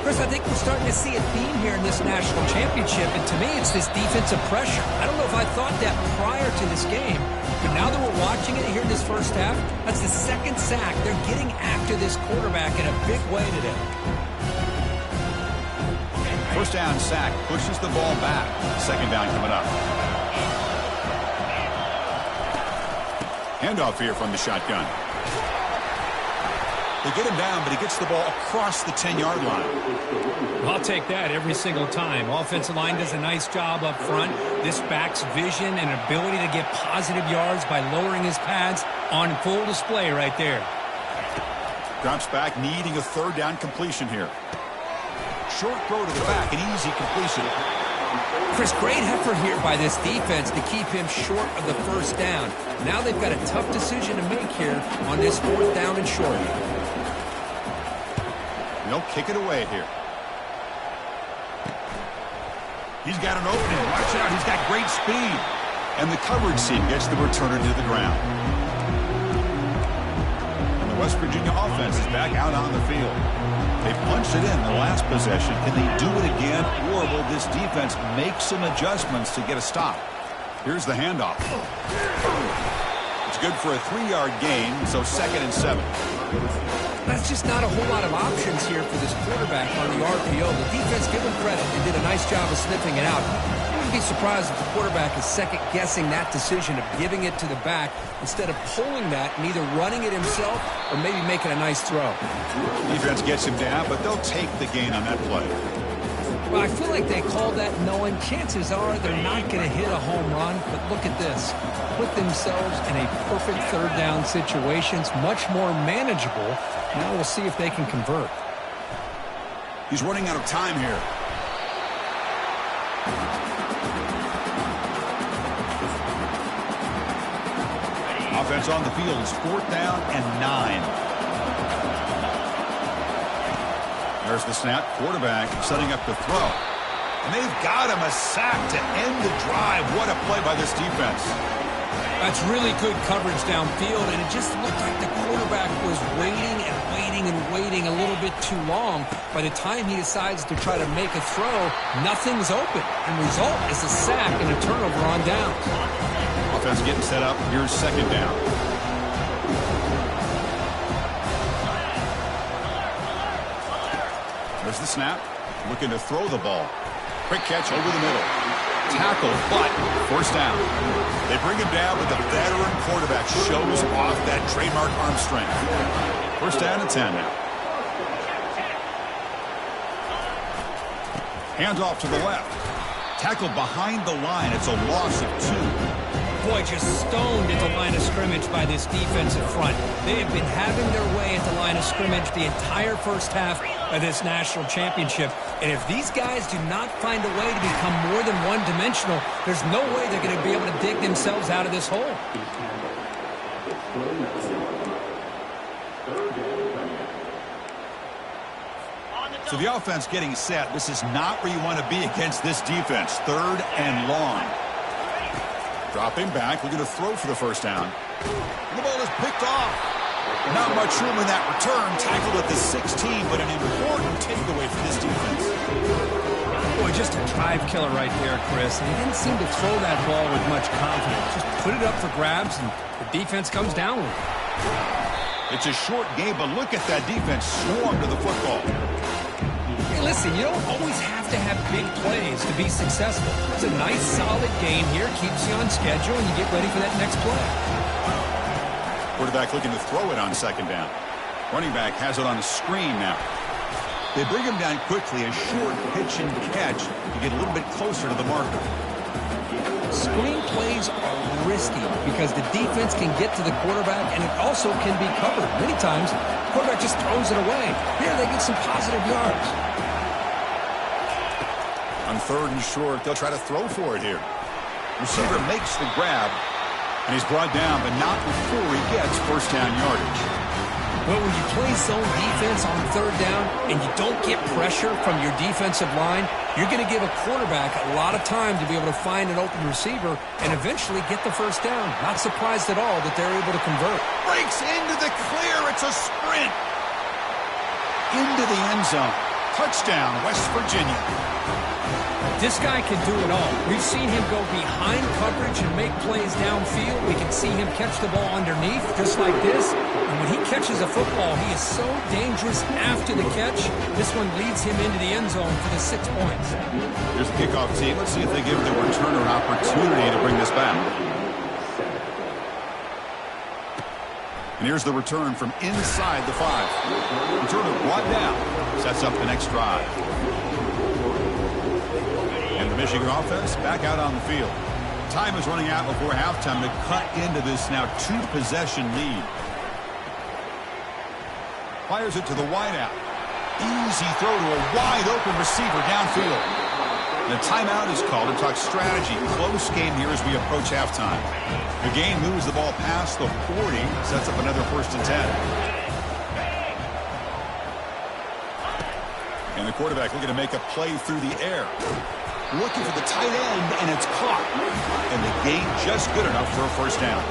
S2: Chris, I think we're starting to see a theme here in this national championship, and to me it's this defensive pressure. I don't know if I thought that prior to this game, but now that we're watching it here in this first half, that's the second sack. They're getting after this quarterback in a big way today.
S1: First down sack, pushes the ball back. Second down coming up. Handoff here from the shotgun. They get him down, but he gets the ball across the 10-yard line.
S2: I'll take that every single time. Offensive line does a nice job up front. This back's vision and ability to get positive yards by lowering his pads on full display right there.
S1: Drops back, needing a third down completion here. Short throw to the back, an easy completion.
S3: Chris, great effort here by this defense to keep him short of the first down. Now they've got a tough decision to make here on this 4th down and short.
S1: They'll kick it away here. He's got an opening. Watch out. He's got great speed. And the coverage team gets the returner to the ground. And the West Virginia offense is back out on the field. They punched it in the last possession. Can they do it again, or will this defense make some adjustments to get a stop? Here's the handoff. It's good for a 3-yard gain, so 2nd and 7.
S3: That's just not a whole lot of options here for this quarterback on the RPO. The defense, give him credit. They did a nice job of sniffing it out. I wouldn't be surprised if the quarterback is second-guessing that decision of giving it to the back instead of pulling that and either running it himself or maybe making a nice throw.
S1: Defense gets him down, but they'll take the gain on that play.
S3: Well, I feel like they call that knowing chances are they're not going to hit a home run, but look at this. Put themselves in a perfect 3rd down situation. It's much more manageable. Now we'll see if they can convert.
S1: He's running out of time here. Offense on the field is 4th down and 9. There's the snap. Quarterback setting up the throw. And they've got him a sack to end the drive. What a play by this defense.
S3: That's really good coverage downfield, and it just looked like the quarterback was waiting and waiting and waiting a little bit too long. By the time he decides to try to make a throw, nothing's open. And the result is a sack and a turnover on downs.
S1: Offense getting set up. Here's 2nd down. There's the snap. Looking to throw the ball. Quick catch over the middle. Tackle, but 1st down. They bring him down, but the veteran quarterback shows off that trademark arm strength. 1st down and 10 now. Hands off to the left. Tackled behind the line. It's a loss of 2.
S2: Boy, just stoned at the line of scrimmage by this defensive front. They have been having their way at the line of scrimmage the entire first half of this national championship. And if these guys do not find a way to become more than one-dimensional, there's no way they're going to be able to dig themselves out of this hole.
S1: So the offense getting set. This is not where you want to be against this defense. 3rd and long. Dropping back, looking to throw for the 1st down. The ball is picked off. Not much room in that return. Tackled at the 16, but an important takeaway for this defense.
S2: Boy, just a drive killer right there, Chris. And he didn't seem to throw that ball with much confidence. Just put it up for grabs, and the defense comes down with it.
S1: It's a short game, but look at that defense swarm to the football.
S3: Hey, listen, you don't always have to have big plays to be successful. It's a nice, solid game here. Keeps you on schedule, and you get ready for that next play.
S1: Quarterback looking to throw it on 2nd down. Running back has it on a screen now. They bring him down quickly. A short pitch and catch to get a little bit closer to the marker.
S3: Screen plays are risky because the defense can get to the quarterback, and it also can be covered. Many times, the quarterback just throws it away. Here, they get some positive yards.
S1: On 3rd and short, they'll try to throw for it here. Receiver makes the grab, and he's brought down, but not before he gets 1st down yardage.
S3: Well, when you play zone defense on 3rd down and you don't get pressure from your defensive line, you're going to give a quarterback a lot of time to be able to find an open receiver and eventually get the 1st down. Not surprised at all that they're able to convert.
S1: Breaks into the clear. It's a sprint. Into the end zone. Touchdown, West Virginia.
S2: This guy can do it all. We've seen him go behind coverage and make plays downfield. We can see him catch the ball underneath, just like this. And when he catches a football, he is so dangerous after the catch. This one leads him into the end zone for the 6 points.
S1: Here's the kickoff team. Let's see if they give the returner an opportunity to bring this back. And here's the return from inside the 5. Returner brought down. Sets up the next drive. And the Michigan offense back out on the field. Time is running out before halftime to cut into this now 2-possession lead. Fires it to the wideout. Easy throw to a wide-open receiver downfield. The timeout is called to talk strategy. Close game here as we approach halftime. The game moves the ball past the 40, sets up another 1st and 10. And the quarterback looking to make a play through the air. Looking for the tight end, and it's caught. And the gain just good enough for a 1st down.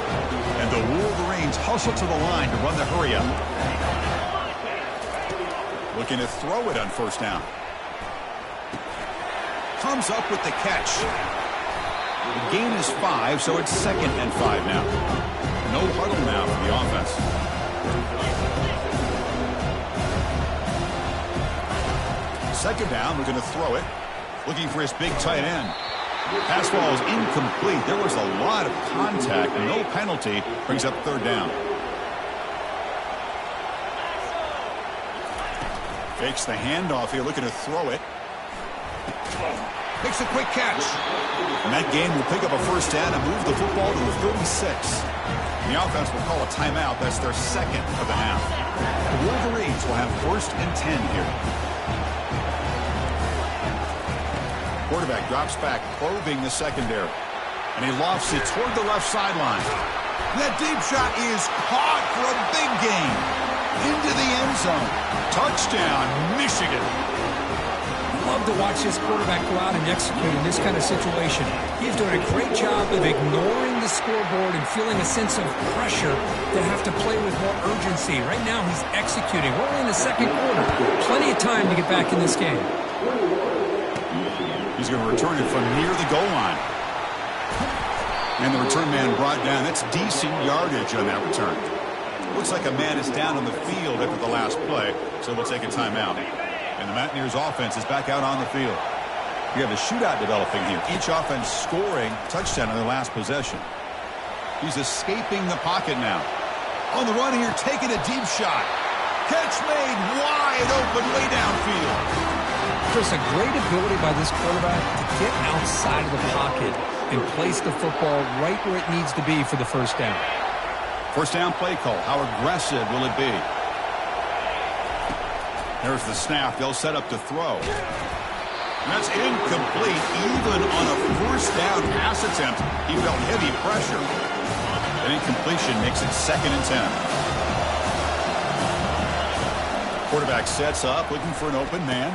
S1: And the Wolverines hustle to the line to run the hurry-up. Looking to throw it on 1st down. Comes up with the catch. The gain is 5, so it's 2nd and 5 now. No huddle now for the offense. Second down, looking to throw it. Looking for his big tight end. Pass ball is incomplete. There was a lot of contact. No penalty. Brings up 3rd down. Fakes the handoff here, looking to throw it. Makes a quick catch. And that game will pick up a 1st down and move the football to the 36. And the offense will call a timeout. That's their 2nd of the half. The Wolverines will have 1st and 10 here. Quarterback drops back, probing the secondary. And he lofts it toward the left sideline. That deep shot is caught for a big gain. Into the end zone. Touchdown, Michigan.
S2: Love to watch this quarterback go out and execute in this kind of situation. He's doing a great job of ignoring the scoreboard and feeling a sense of pressure to have to play with more urgency. Right now he's executing. We're only in the 2nd quarter. Plenty of time to get back in this game.
S1: He's going to return it from near the goal line. And the return man brought down. That's decent yardage on that return. Looks like a man is down on the field after the last play, so we'll take a timeout. And the Mountaineers offense is back out on the field. We have a shootout developing here. Each offense scoring a touchdown on their last possession. He's escaping the pocket now. On the run here, taking a deep shot. Catch made wide open way downfield.
S2: Chris, a great ability by this quarterback to get outside of the pocket and place the football right where it needs to be for the 1st down.
S1: 1st down play call. How aggressive will it be? There's the snap. They'll set up to throw. And that's incomplete. Even on a 1st down pass attempt, he felt heavy pressure. An incompletion makes it 2nd and 10. Quarterback sets up, looking for an open man.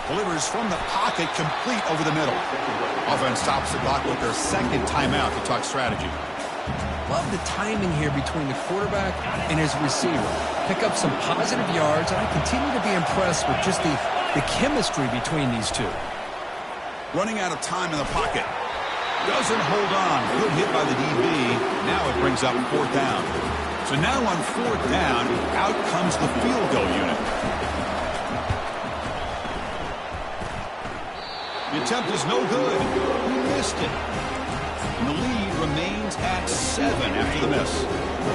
S1: Delivers from the pocket, complete over the middle. Offense stops the clock with their 2nd timeout to talk strategy.
S2: Love the timing here between the quarterback and his receiver. Pick up some positive yards, and I continue to be impressed with just the chemistry between these two.
S1: Running out of time in the pocket. Doesn't hold on. Good hit by the DB. Now it brings up 4th down. So now on 4th down, out comes the field goal unit. The attempt is no good. He missed it. And the lead remains at 7 after the miss.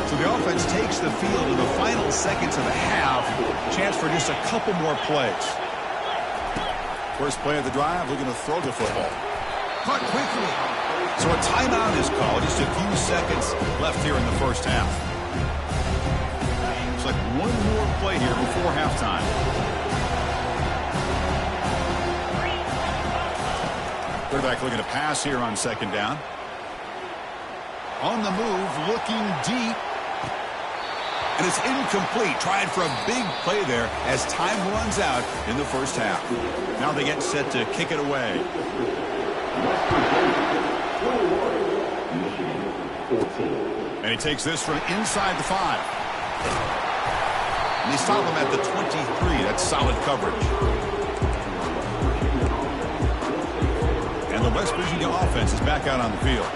S1: So the offense takes the field in the final seconds of the half. Chance for just a couple more plays. First play of the drive, looking to throw the football. Caught quickly. So a timeout is called. Just a few seconds left here in the 1st half. Looks like one more play here before halftime. Quarterback looking to pass here on 2nd down. On the move, looking deep. And it's incomplete. Tried for a big play there as time runs out in the 1st half. Now they get set to kick it away. And he takes this from inside the 5. And they stop him at the 23. That's solid coverage. And the West Virginia offense is back out on the field.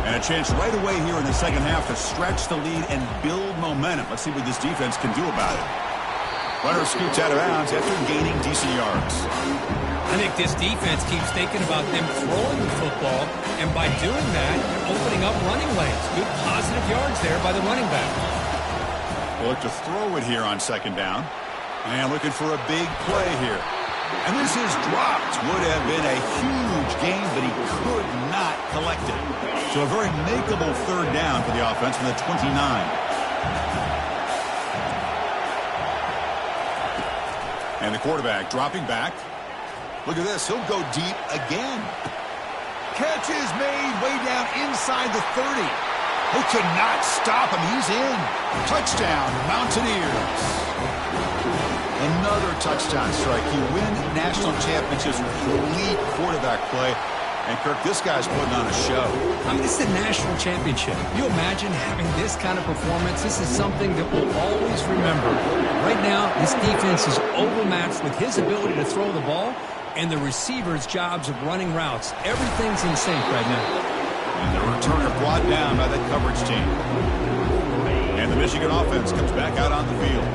S1: And a chance right away here in the 2nd half to stretch the lead and build momentum. Let's see what this defense can do about it. Runner scoots out of bounds after gaining decent yards.
S2: I think this defense keeps thinking about them throwing the football, and by doing that, they're opening up running lanes. Good positive yards there by the running back.
S1: We'll look to throw it here on second down. And looking for a big play here. And this is dropped. Would have been a huge gain, but he could not collect it. So a very makeable third down for the offense from the 29. And the quarterback dropping back. Look at this. He'll go deep again. Catch is made way down inside the 30. They could not stop him. He's in. Touchdown, Mountaineers. Another touchdown strike. You win national championships with elite quarterback play. And, Kirk, this guy's putting on a show.
S2: I mean, this is a national championship. You imagine having this kind of performance? This is something that we'll always remember. Right now, this defense is overmatched with his ability to throw the ball and the receivers' jobs of running routes. Everything's in sync right now.
S1: And the returner brought down by that coverage team. And the Michigan offense comes back out on the field.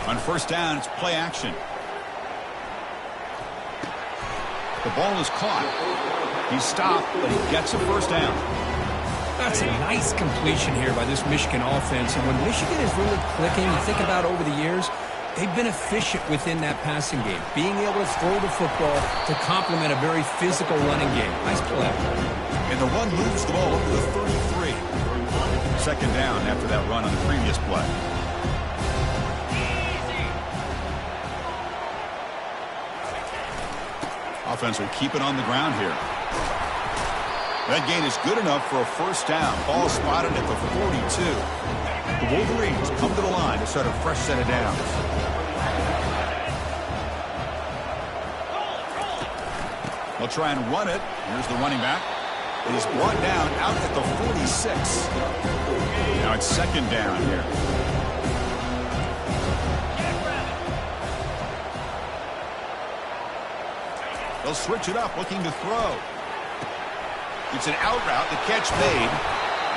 S1: On first down, it's play action. The ball is caught. He's stopped, but he gets a first down.
S2: That's a nice completion here by this Michigan offense. And when Michigan is really clicking, you think about over the years, they've been efficient within that passing game, being able to throw the football to complement a very physical running game. Nice play.
S1: And the run moves the ball up to the 33. Second down after that run on the previous play. Offense will keep it on the ground here. That gain is good enough for a first down. Ball spotted at the 42. The Wolverines come to the line to start a fresh set of downs. They'll try and run it. Here's the running back. It is brought down out at the 46. Now it's second down here. They'll switch it up, looking to throw. It's an out route, the catch made.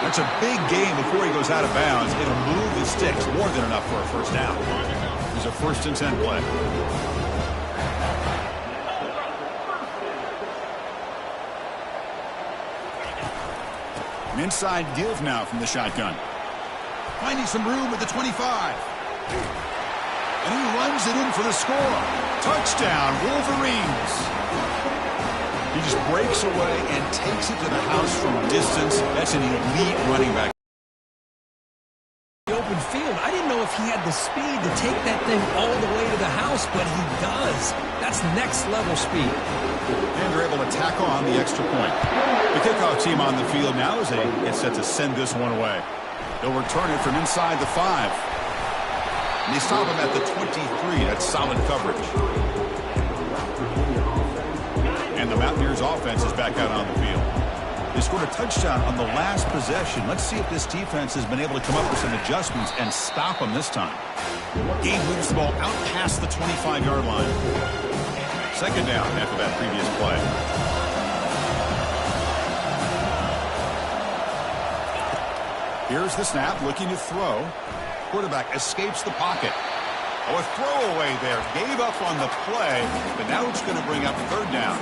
S1: That's a big gain before he goes out of bounds. It'll move the sticks, more than enough for a first down. There's a 1st and 10 play. An inside give now from the shotgun. Finding some room at the 25. And he runs it in for the score. Touchdown, Wolverines. He just breaks away and takes it to the house from distance. That's an elite running back.
S2: The open field, I didn't know if he had the speed to take that thing all the way to the house, but he does. That's next level speed.
S1: And they're able to tack on the extra point. The kickoff team on the field now is set to send this one away. They'll return it from inside the 5. And they stop him at the 23. That's solid coverage. And the Mountaineers offense is back out on the field. They scored a touchdown on the last possession. Let's see if this defense has been able to come up with some adjustments and stop them this time. Gabe moves the ball out past the 25-yard line. Second down after that previous play. Here's the snap, looking to throw. Quarterback escapes the pocket. Oh, a throwaway there. Gave up on the play, but now it's going to bring up third down.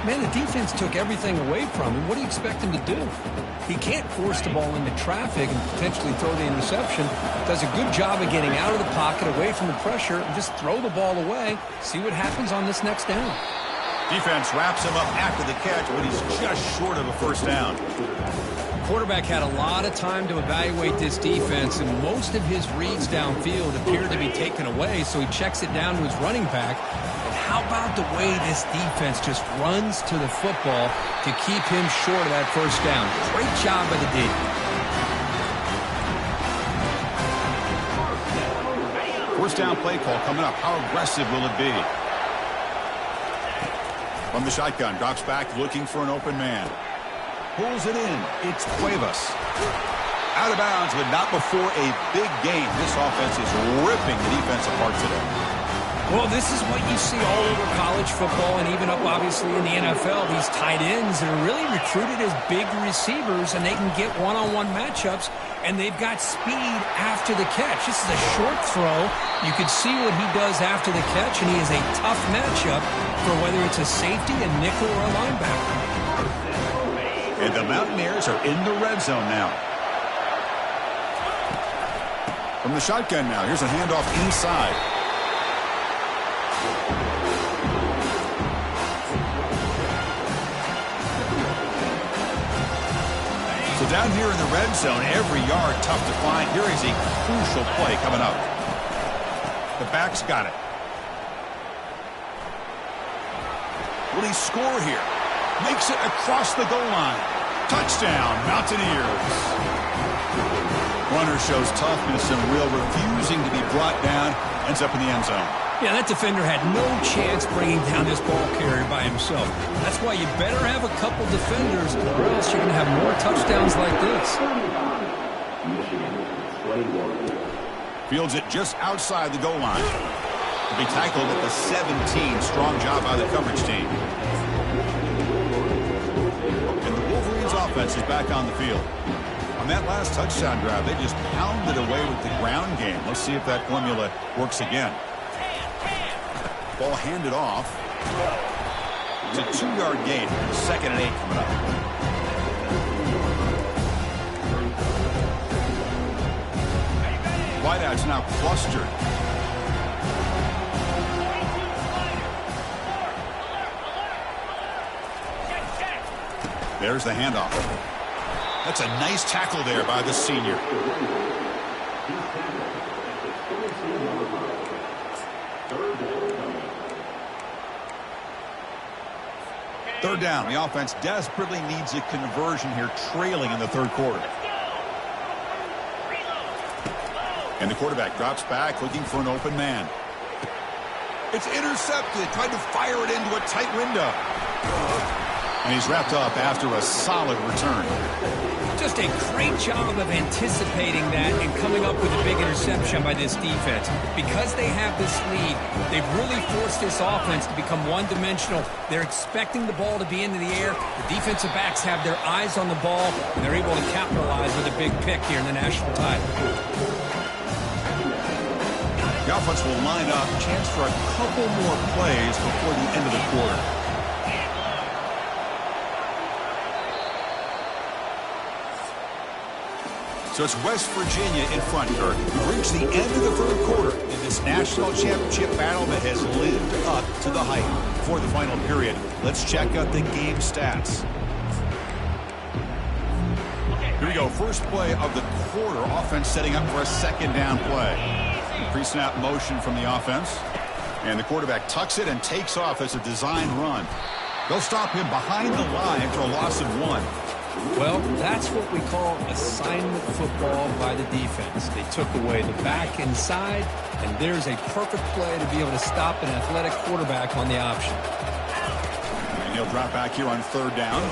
S2: Man, the defense took everything away from him. What do you expect him to do? He can't force the ball into traffic and potentially throw the interception. Does a good job of getting out of the pocket, away from the pressure, and just throw the ball away. See what happens on this next down.
S1: Defense wraps him up after the catch, but he's just short of a first down.
S2: Quarterback had a lot of time to evaluate this defense, and most of his reads downfield appeared to be taken away, so he checks it down to his running back. And how about the way this defense just runs to the football to keep him short of that first down? Great job by the D.
S1: First down play call coming up. How aggressive will it be? From the shotgun, drops back, looking for an open man. Pulls it in. It's Cuevas. Out of bounds, but not before a big game. This offense is ripping the defense apart today.
S2: Well, this is what you see all over college football and even up, obviously, in the NFL. These tight ends that are really recruited as big receivers, and they can get one-on-one matchups, and they've got speed after the catch. This is a short throw. You could see what he does after the catch, and he is a tough matchup for whether it's a safety, a nickel, or a linebacker.
S1: And the Mountaineers are in the red zone now. From the shotgun now, here's a handoff inside. So down here in the red zone, every yard tough to find. Here is a crucial play coming up. The back's got it. Will he score here? Makes it across the goal line. Touchdown, Mountaineers. Runner shows toughness and will, refusing to be brought down. Ends up in the end zone.
S2: Yeah, that defender had no chance bringing down this ball carrier by himself. That's why you better have a couple defenders, or else you're going to have more touchdowns like this.
S1: Fields it just outside the goal line. To be tackled at the 17. Strong job by the coverage team. And the Wolverines offense is back on the field. On that last touchdown drive, they just pounded away with the ground game. Let's see if that formula works again. Ball handed off. It's a 2-yard gain. 2nd and 8 coming up. Wideouts now clustered. There's the handoff. That's a nice tackle there by the senior. Third down. The offense desperately needs a conversion here, trailing in the third quarter. And the quarterback drops back, looking for an open man. It's intercepted. Tried to fire it into a tight window. And he's wrapped up after a solid return.
S2: Just a great job of anticipating that and coming up with a big interception by this defense. Because they have this lead, they've really forced this offense to become one-dimensional. They're expecting the ball to be into the air. The defensive backs have their eyes on the ball, and they're able to capitalize with a big pick here in the national title.
S1: The offense will line up. Chance for a couple more plays before the end of the quarter. So it's West Virginia in front, Kirk. We've reached the end of the third quarter in this national championship battle that has lived up to the hype. Before the final period, let's check out the game stats. Here we go. First play of the quarter. Offense setting up for a 2nd down play. Pre-snap motion from the offense. And the quarterback tucks it and takes off as a design run. They'll stop him behind the line after a loss of 1.
S2: Well, that's what we call assignment football by the defense. They took away the back inside, and there's a perfect play to be able to stop an athletic quarterback on the option.
S1: And he'll drop back here on 3rd down.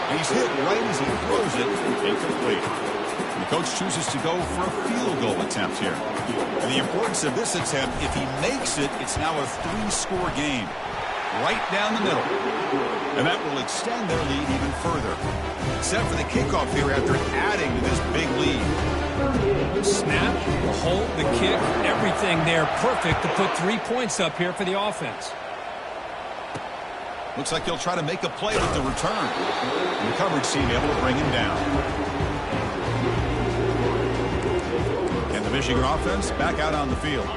S1: And he's hit right as he throws it. Incomplete. And the coach chooses to go for a field goal attempt here. And the importance of this attempt, if he makes it, it's now a 3-score game. Right down the middle. And that will extend their lead even further. Set for the kickoff here after adding to this big lead.
S2: Snap, the hold, the kick, everything there perfect to put 3 points up here for the offense.
S1: Looks like he'll try to make a play with the return. And the coverage team able to bring him down. And the Michigan offense back out on the field.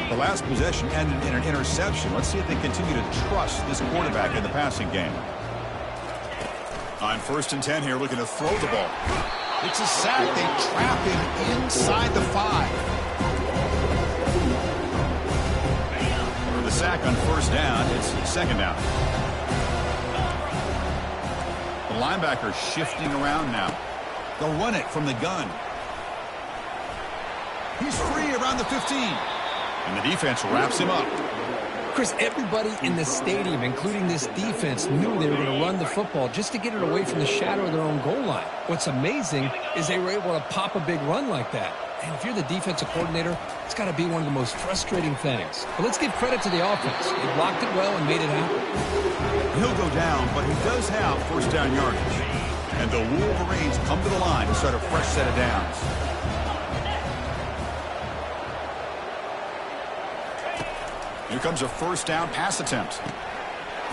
S1: The last possession ended in an interception. Let's see if they continue to trust this quarterback in the passing game. On 1st and 10 here, looking to throw the ball. It's a sack. They trap him inside the 5. For the sack on 1st down, it's 2nd down. The linebacker shifting around now. They'll run it from the gun. He's free around the 15. And the defense wraps him up.
S2: Chris, everybody in the stadium, including this defense, knew they were going to run the football just to get it away from the shadow of their own goal line. What's amazing is they were able to pop a big run like that. And if you're the defensive coordinator, it's got to be one of the most frustrating things. But let's give credit to the offense. They blocked it well and made it happen.
S1: He'll go down, but he does have 1st down yardage. And the Wolverines come to the line to start a fresh set of downs. Here comes a 1st down pass attempt.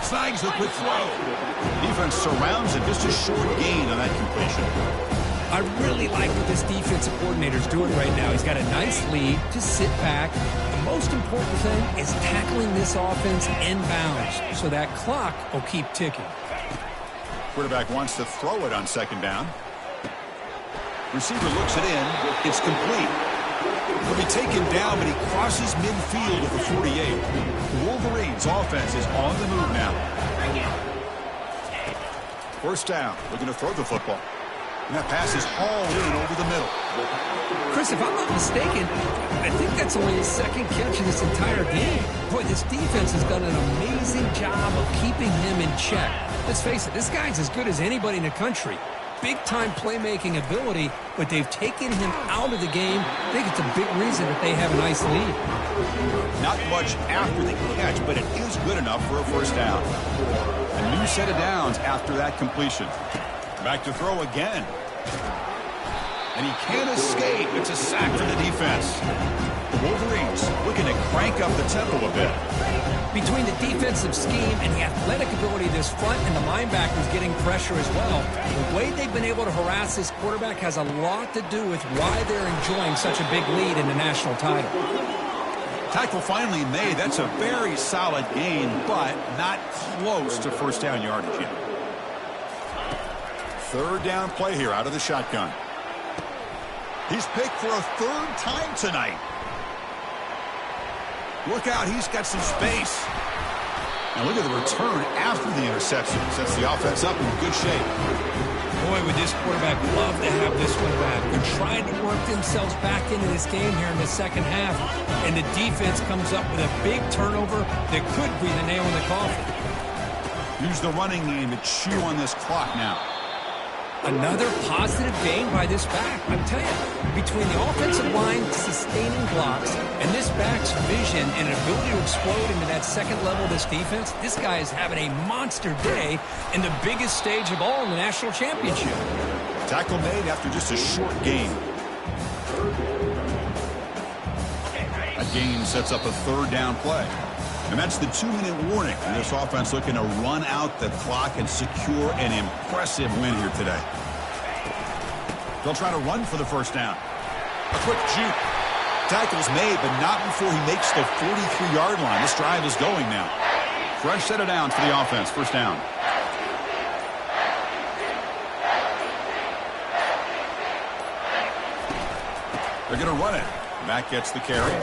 S1: snags the quick throw. Defense surrounds it. Just a short gain on that completion.
S2: I really like what this defensive coordinator's doing right now. He's got a nice lead. Just sit back. The most important thing is tackling this offense inbounds so that clock will keep ticking.
S1: Quarterback wants to throw it on second down. Receiver looks it in. It's complete. He'll be taken down, but he crosses midfield at the 48. The Wolverines' offense is on the move now. First down. Looking to throw the football. And that pass is hauled in over the middle.
S2: Chris, if I'm not mistaken, I think that's only his second catch in this entire game. Boy, this defense has done an amazing job of keeping him in check. Let's face it, this guy's as good as anybody in the country. Big-time playmaking ability, but they've taken him out of the game. I think it's a big reason that they have a nice lead.
S1: Not much after the catch, but it is good enough for a first down. A new set of downs after that completion. Back to throw again. And he can't escape. It's a sack for the defense. The Wolverines looking to crank up the tempo a bit.
S2: Between the defensive scheme and the athletic ability of this front and the linebackers getting pressure as well, the way they've been able to harass this quarterback has a lot to do with why they're enjoying such a big lead in the national title.
S1: Tackle finally made. That's a very solid gain, but not close to first down yardage yet. Third down play here out of the shotgun. He's picked for a third time tonight. Look out, he's got some space. And look at the return after the interception. Sets the offense up in good shape.
S2: Boy, would this quarterback love to have this one back. They're trying to work themselves back into this game here in the second half. And the defense comes up with a big turnover that could be the nail in the coffin.
S1: Use the running game to chew on this clock now.
S2: Another positive gain by this back. I'm telling you, between the offensive line sustaining blocks and this back's vision and ability to explode into that second level of this defense, this guy is having a monster day in the biggest stage of all in the national championship.
S1: Tackle made after just a short gain. A gain sets up a third down play. And that's the 2-minute warning. And this offense looking to run out the clock and secure an impressive win here today. They'll try to run for the first down. A quick juke. Tackle's made, but not before he makes the 43-yard line. This drive is going now. Fresh set of downs for the offense. First down. They're going to run it. Mack gets the carry.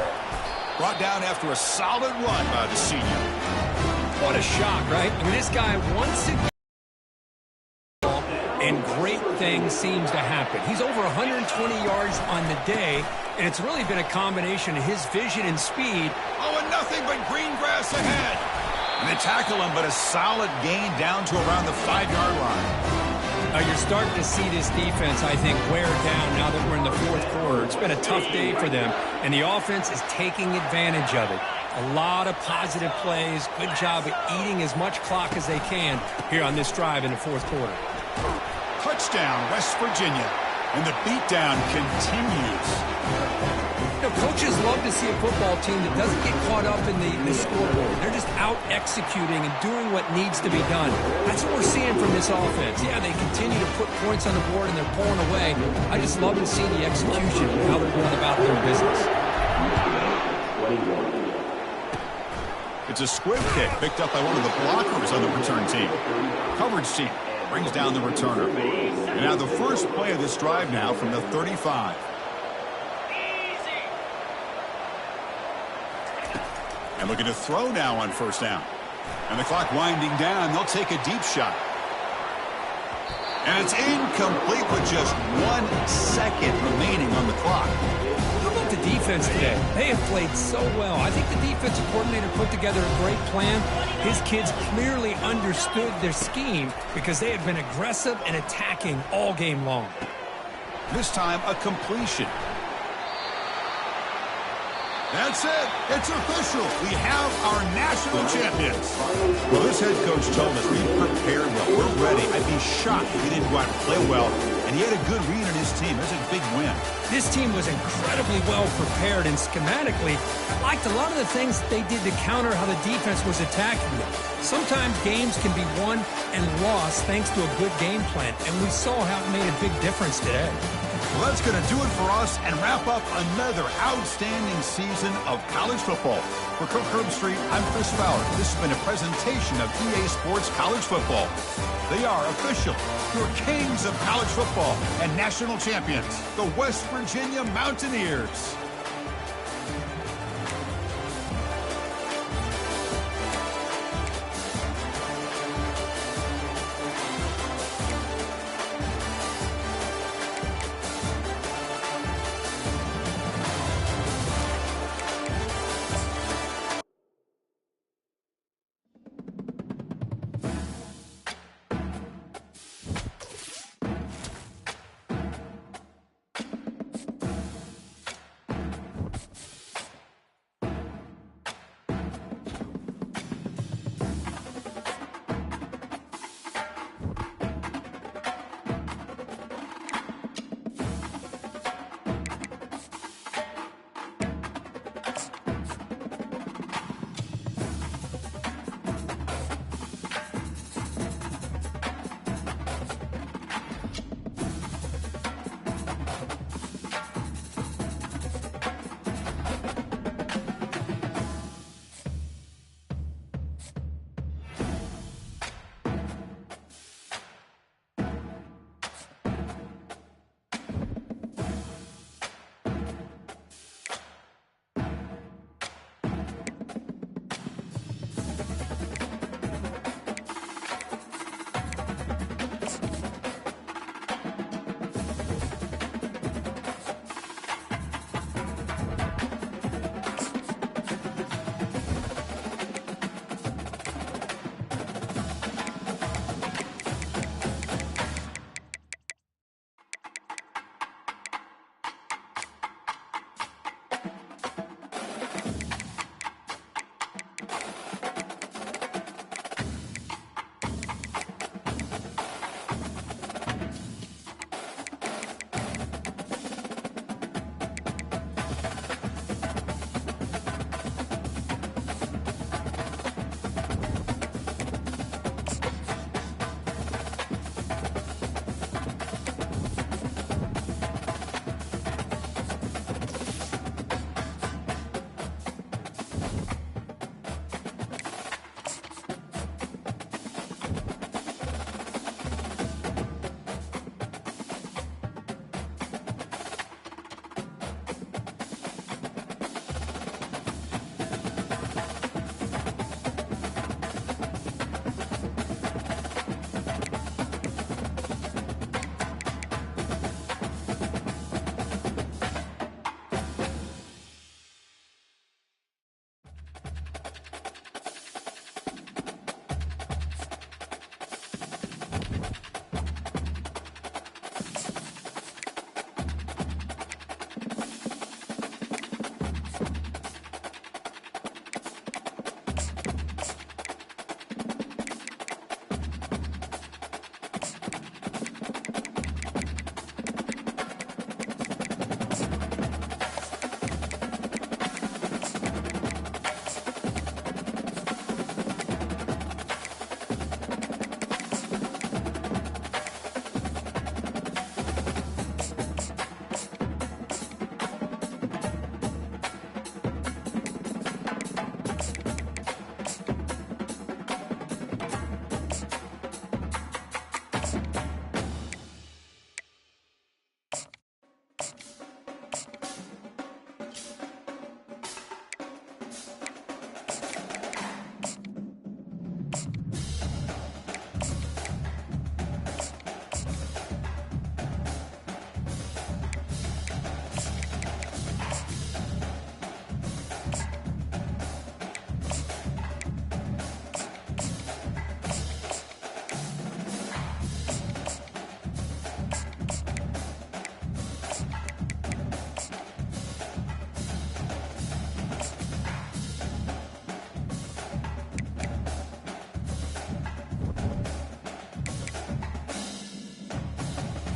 S1: Brought down after a solid run by the senior.
S2: What a shock, right? I mean, this guy once again, and great things seems to happen. He's over 120 yards on the day, and it's really been a combination of his vision and speed.
S1: Oh, and nothing but green grass ahead. And they tackle him, but a solid gain down to around the 5-yard line.
S2: You're starting to see this defense, I think, wear down now that we're in the fourth quarter. It's been a tough day for them, and the offense is taking advantage of it. A lot of positive plays. Good job at eating as much clock as they can here on this drive in the fourth quarter.
S1: Touchdown, West Virginia. And the beatdown continues.
S2: You know, coaches love to see a football team that doesn't get caught up in the scoreboard. They're just out executing and doing what needs to be done. That's what we're seeing from this offense. Yeah, they continue to put points on the board and they're pulling away. I just love to see the execution and how they're going about their business.
S1: It's a squib kick picked up by one of the blockers on the return team. Coverage team brings down the returner. And now the first play of this drive now from the 35. And looking to throw now on first down. And the clock winding down. They'll take a deep shot. And it's incomplete with just 1 second remaining on the clock.
S2: How about the defense today? They have played so well. I think the defensive coordinator put together a great plan. His kids clearly understood their scheme because they have been aggressive and attacking all game long.
S1: This time a completion. That's it. It's official. We have our national champions. Well, this head coach told us we prepared well. We're ready. I'd be shocked if he didn't go out and play well. And he had a good read on his team. That's a big win.
S2: This team was incredibly well prepared, and schematically, I liked a lot of the things they did to counter how the defense was attacking them. Sometimes games can be won and lost thanks to a good game plan, and we saw how it made a big difference today.
S1: Well, that's going to do it for us and wrap up another outstanding season of college football. For Kirk Herbstreit, I'm Chris Fowler. This has been a presentation of EA Sports College Football. They are official, your kings of college football and national champions, the West Virginia Mountaineers.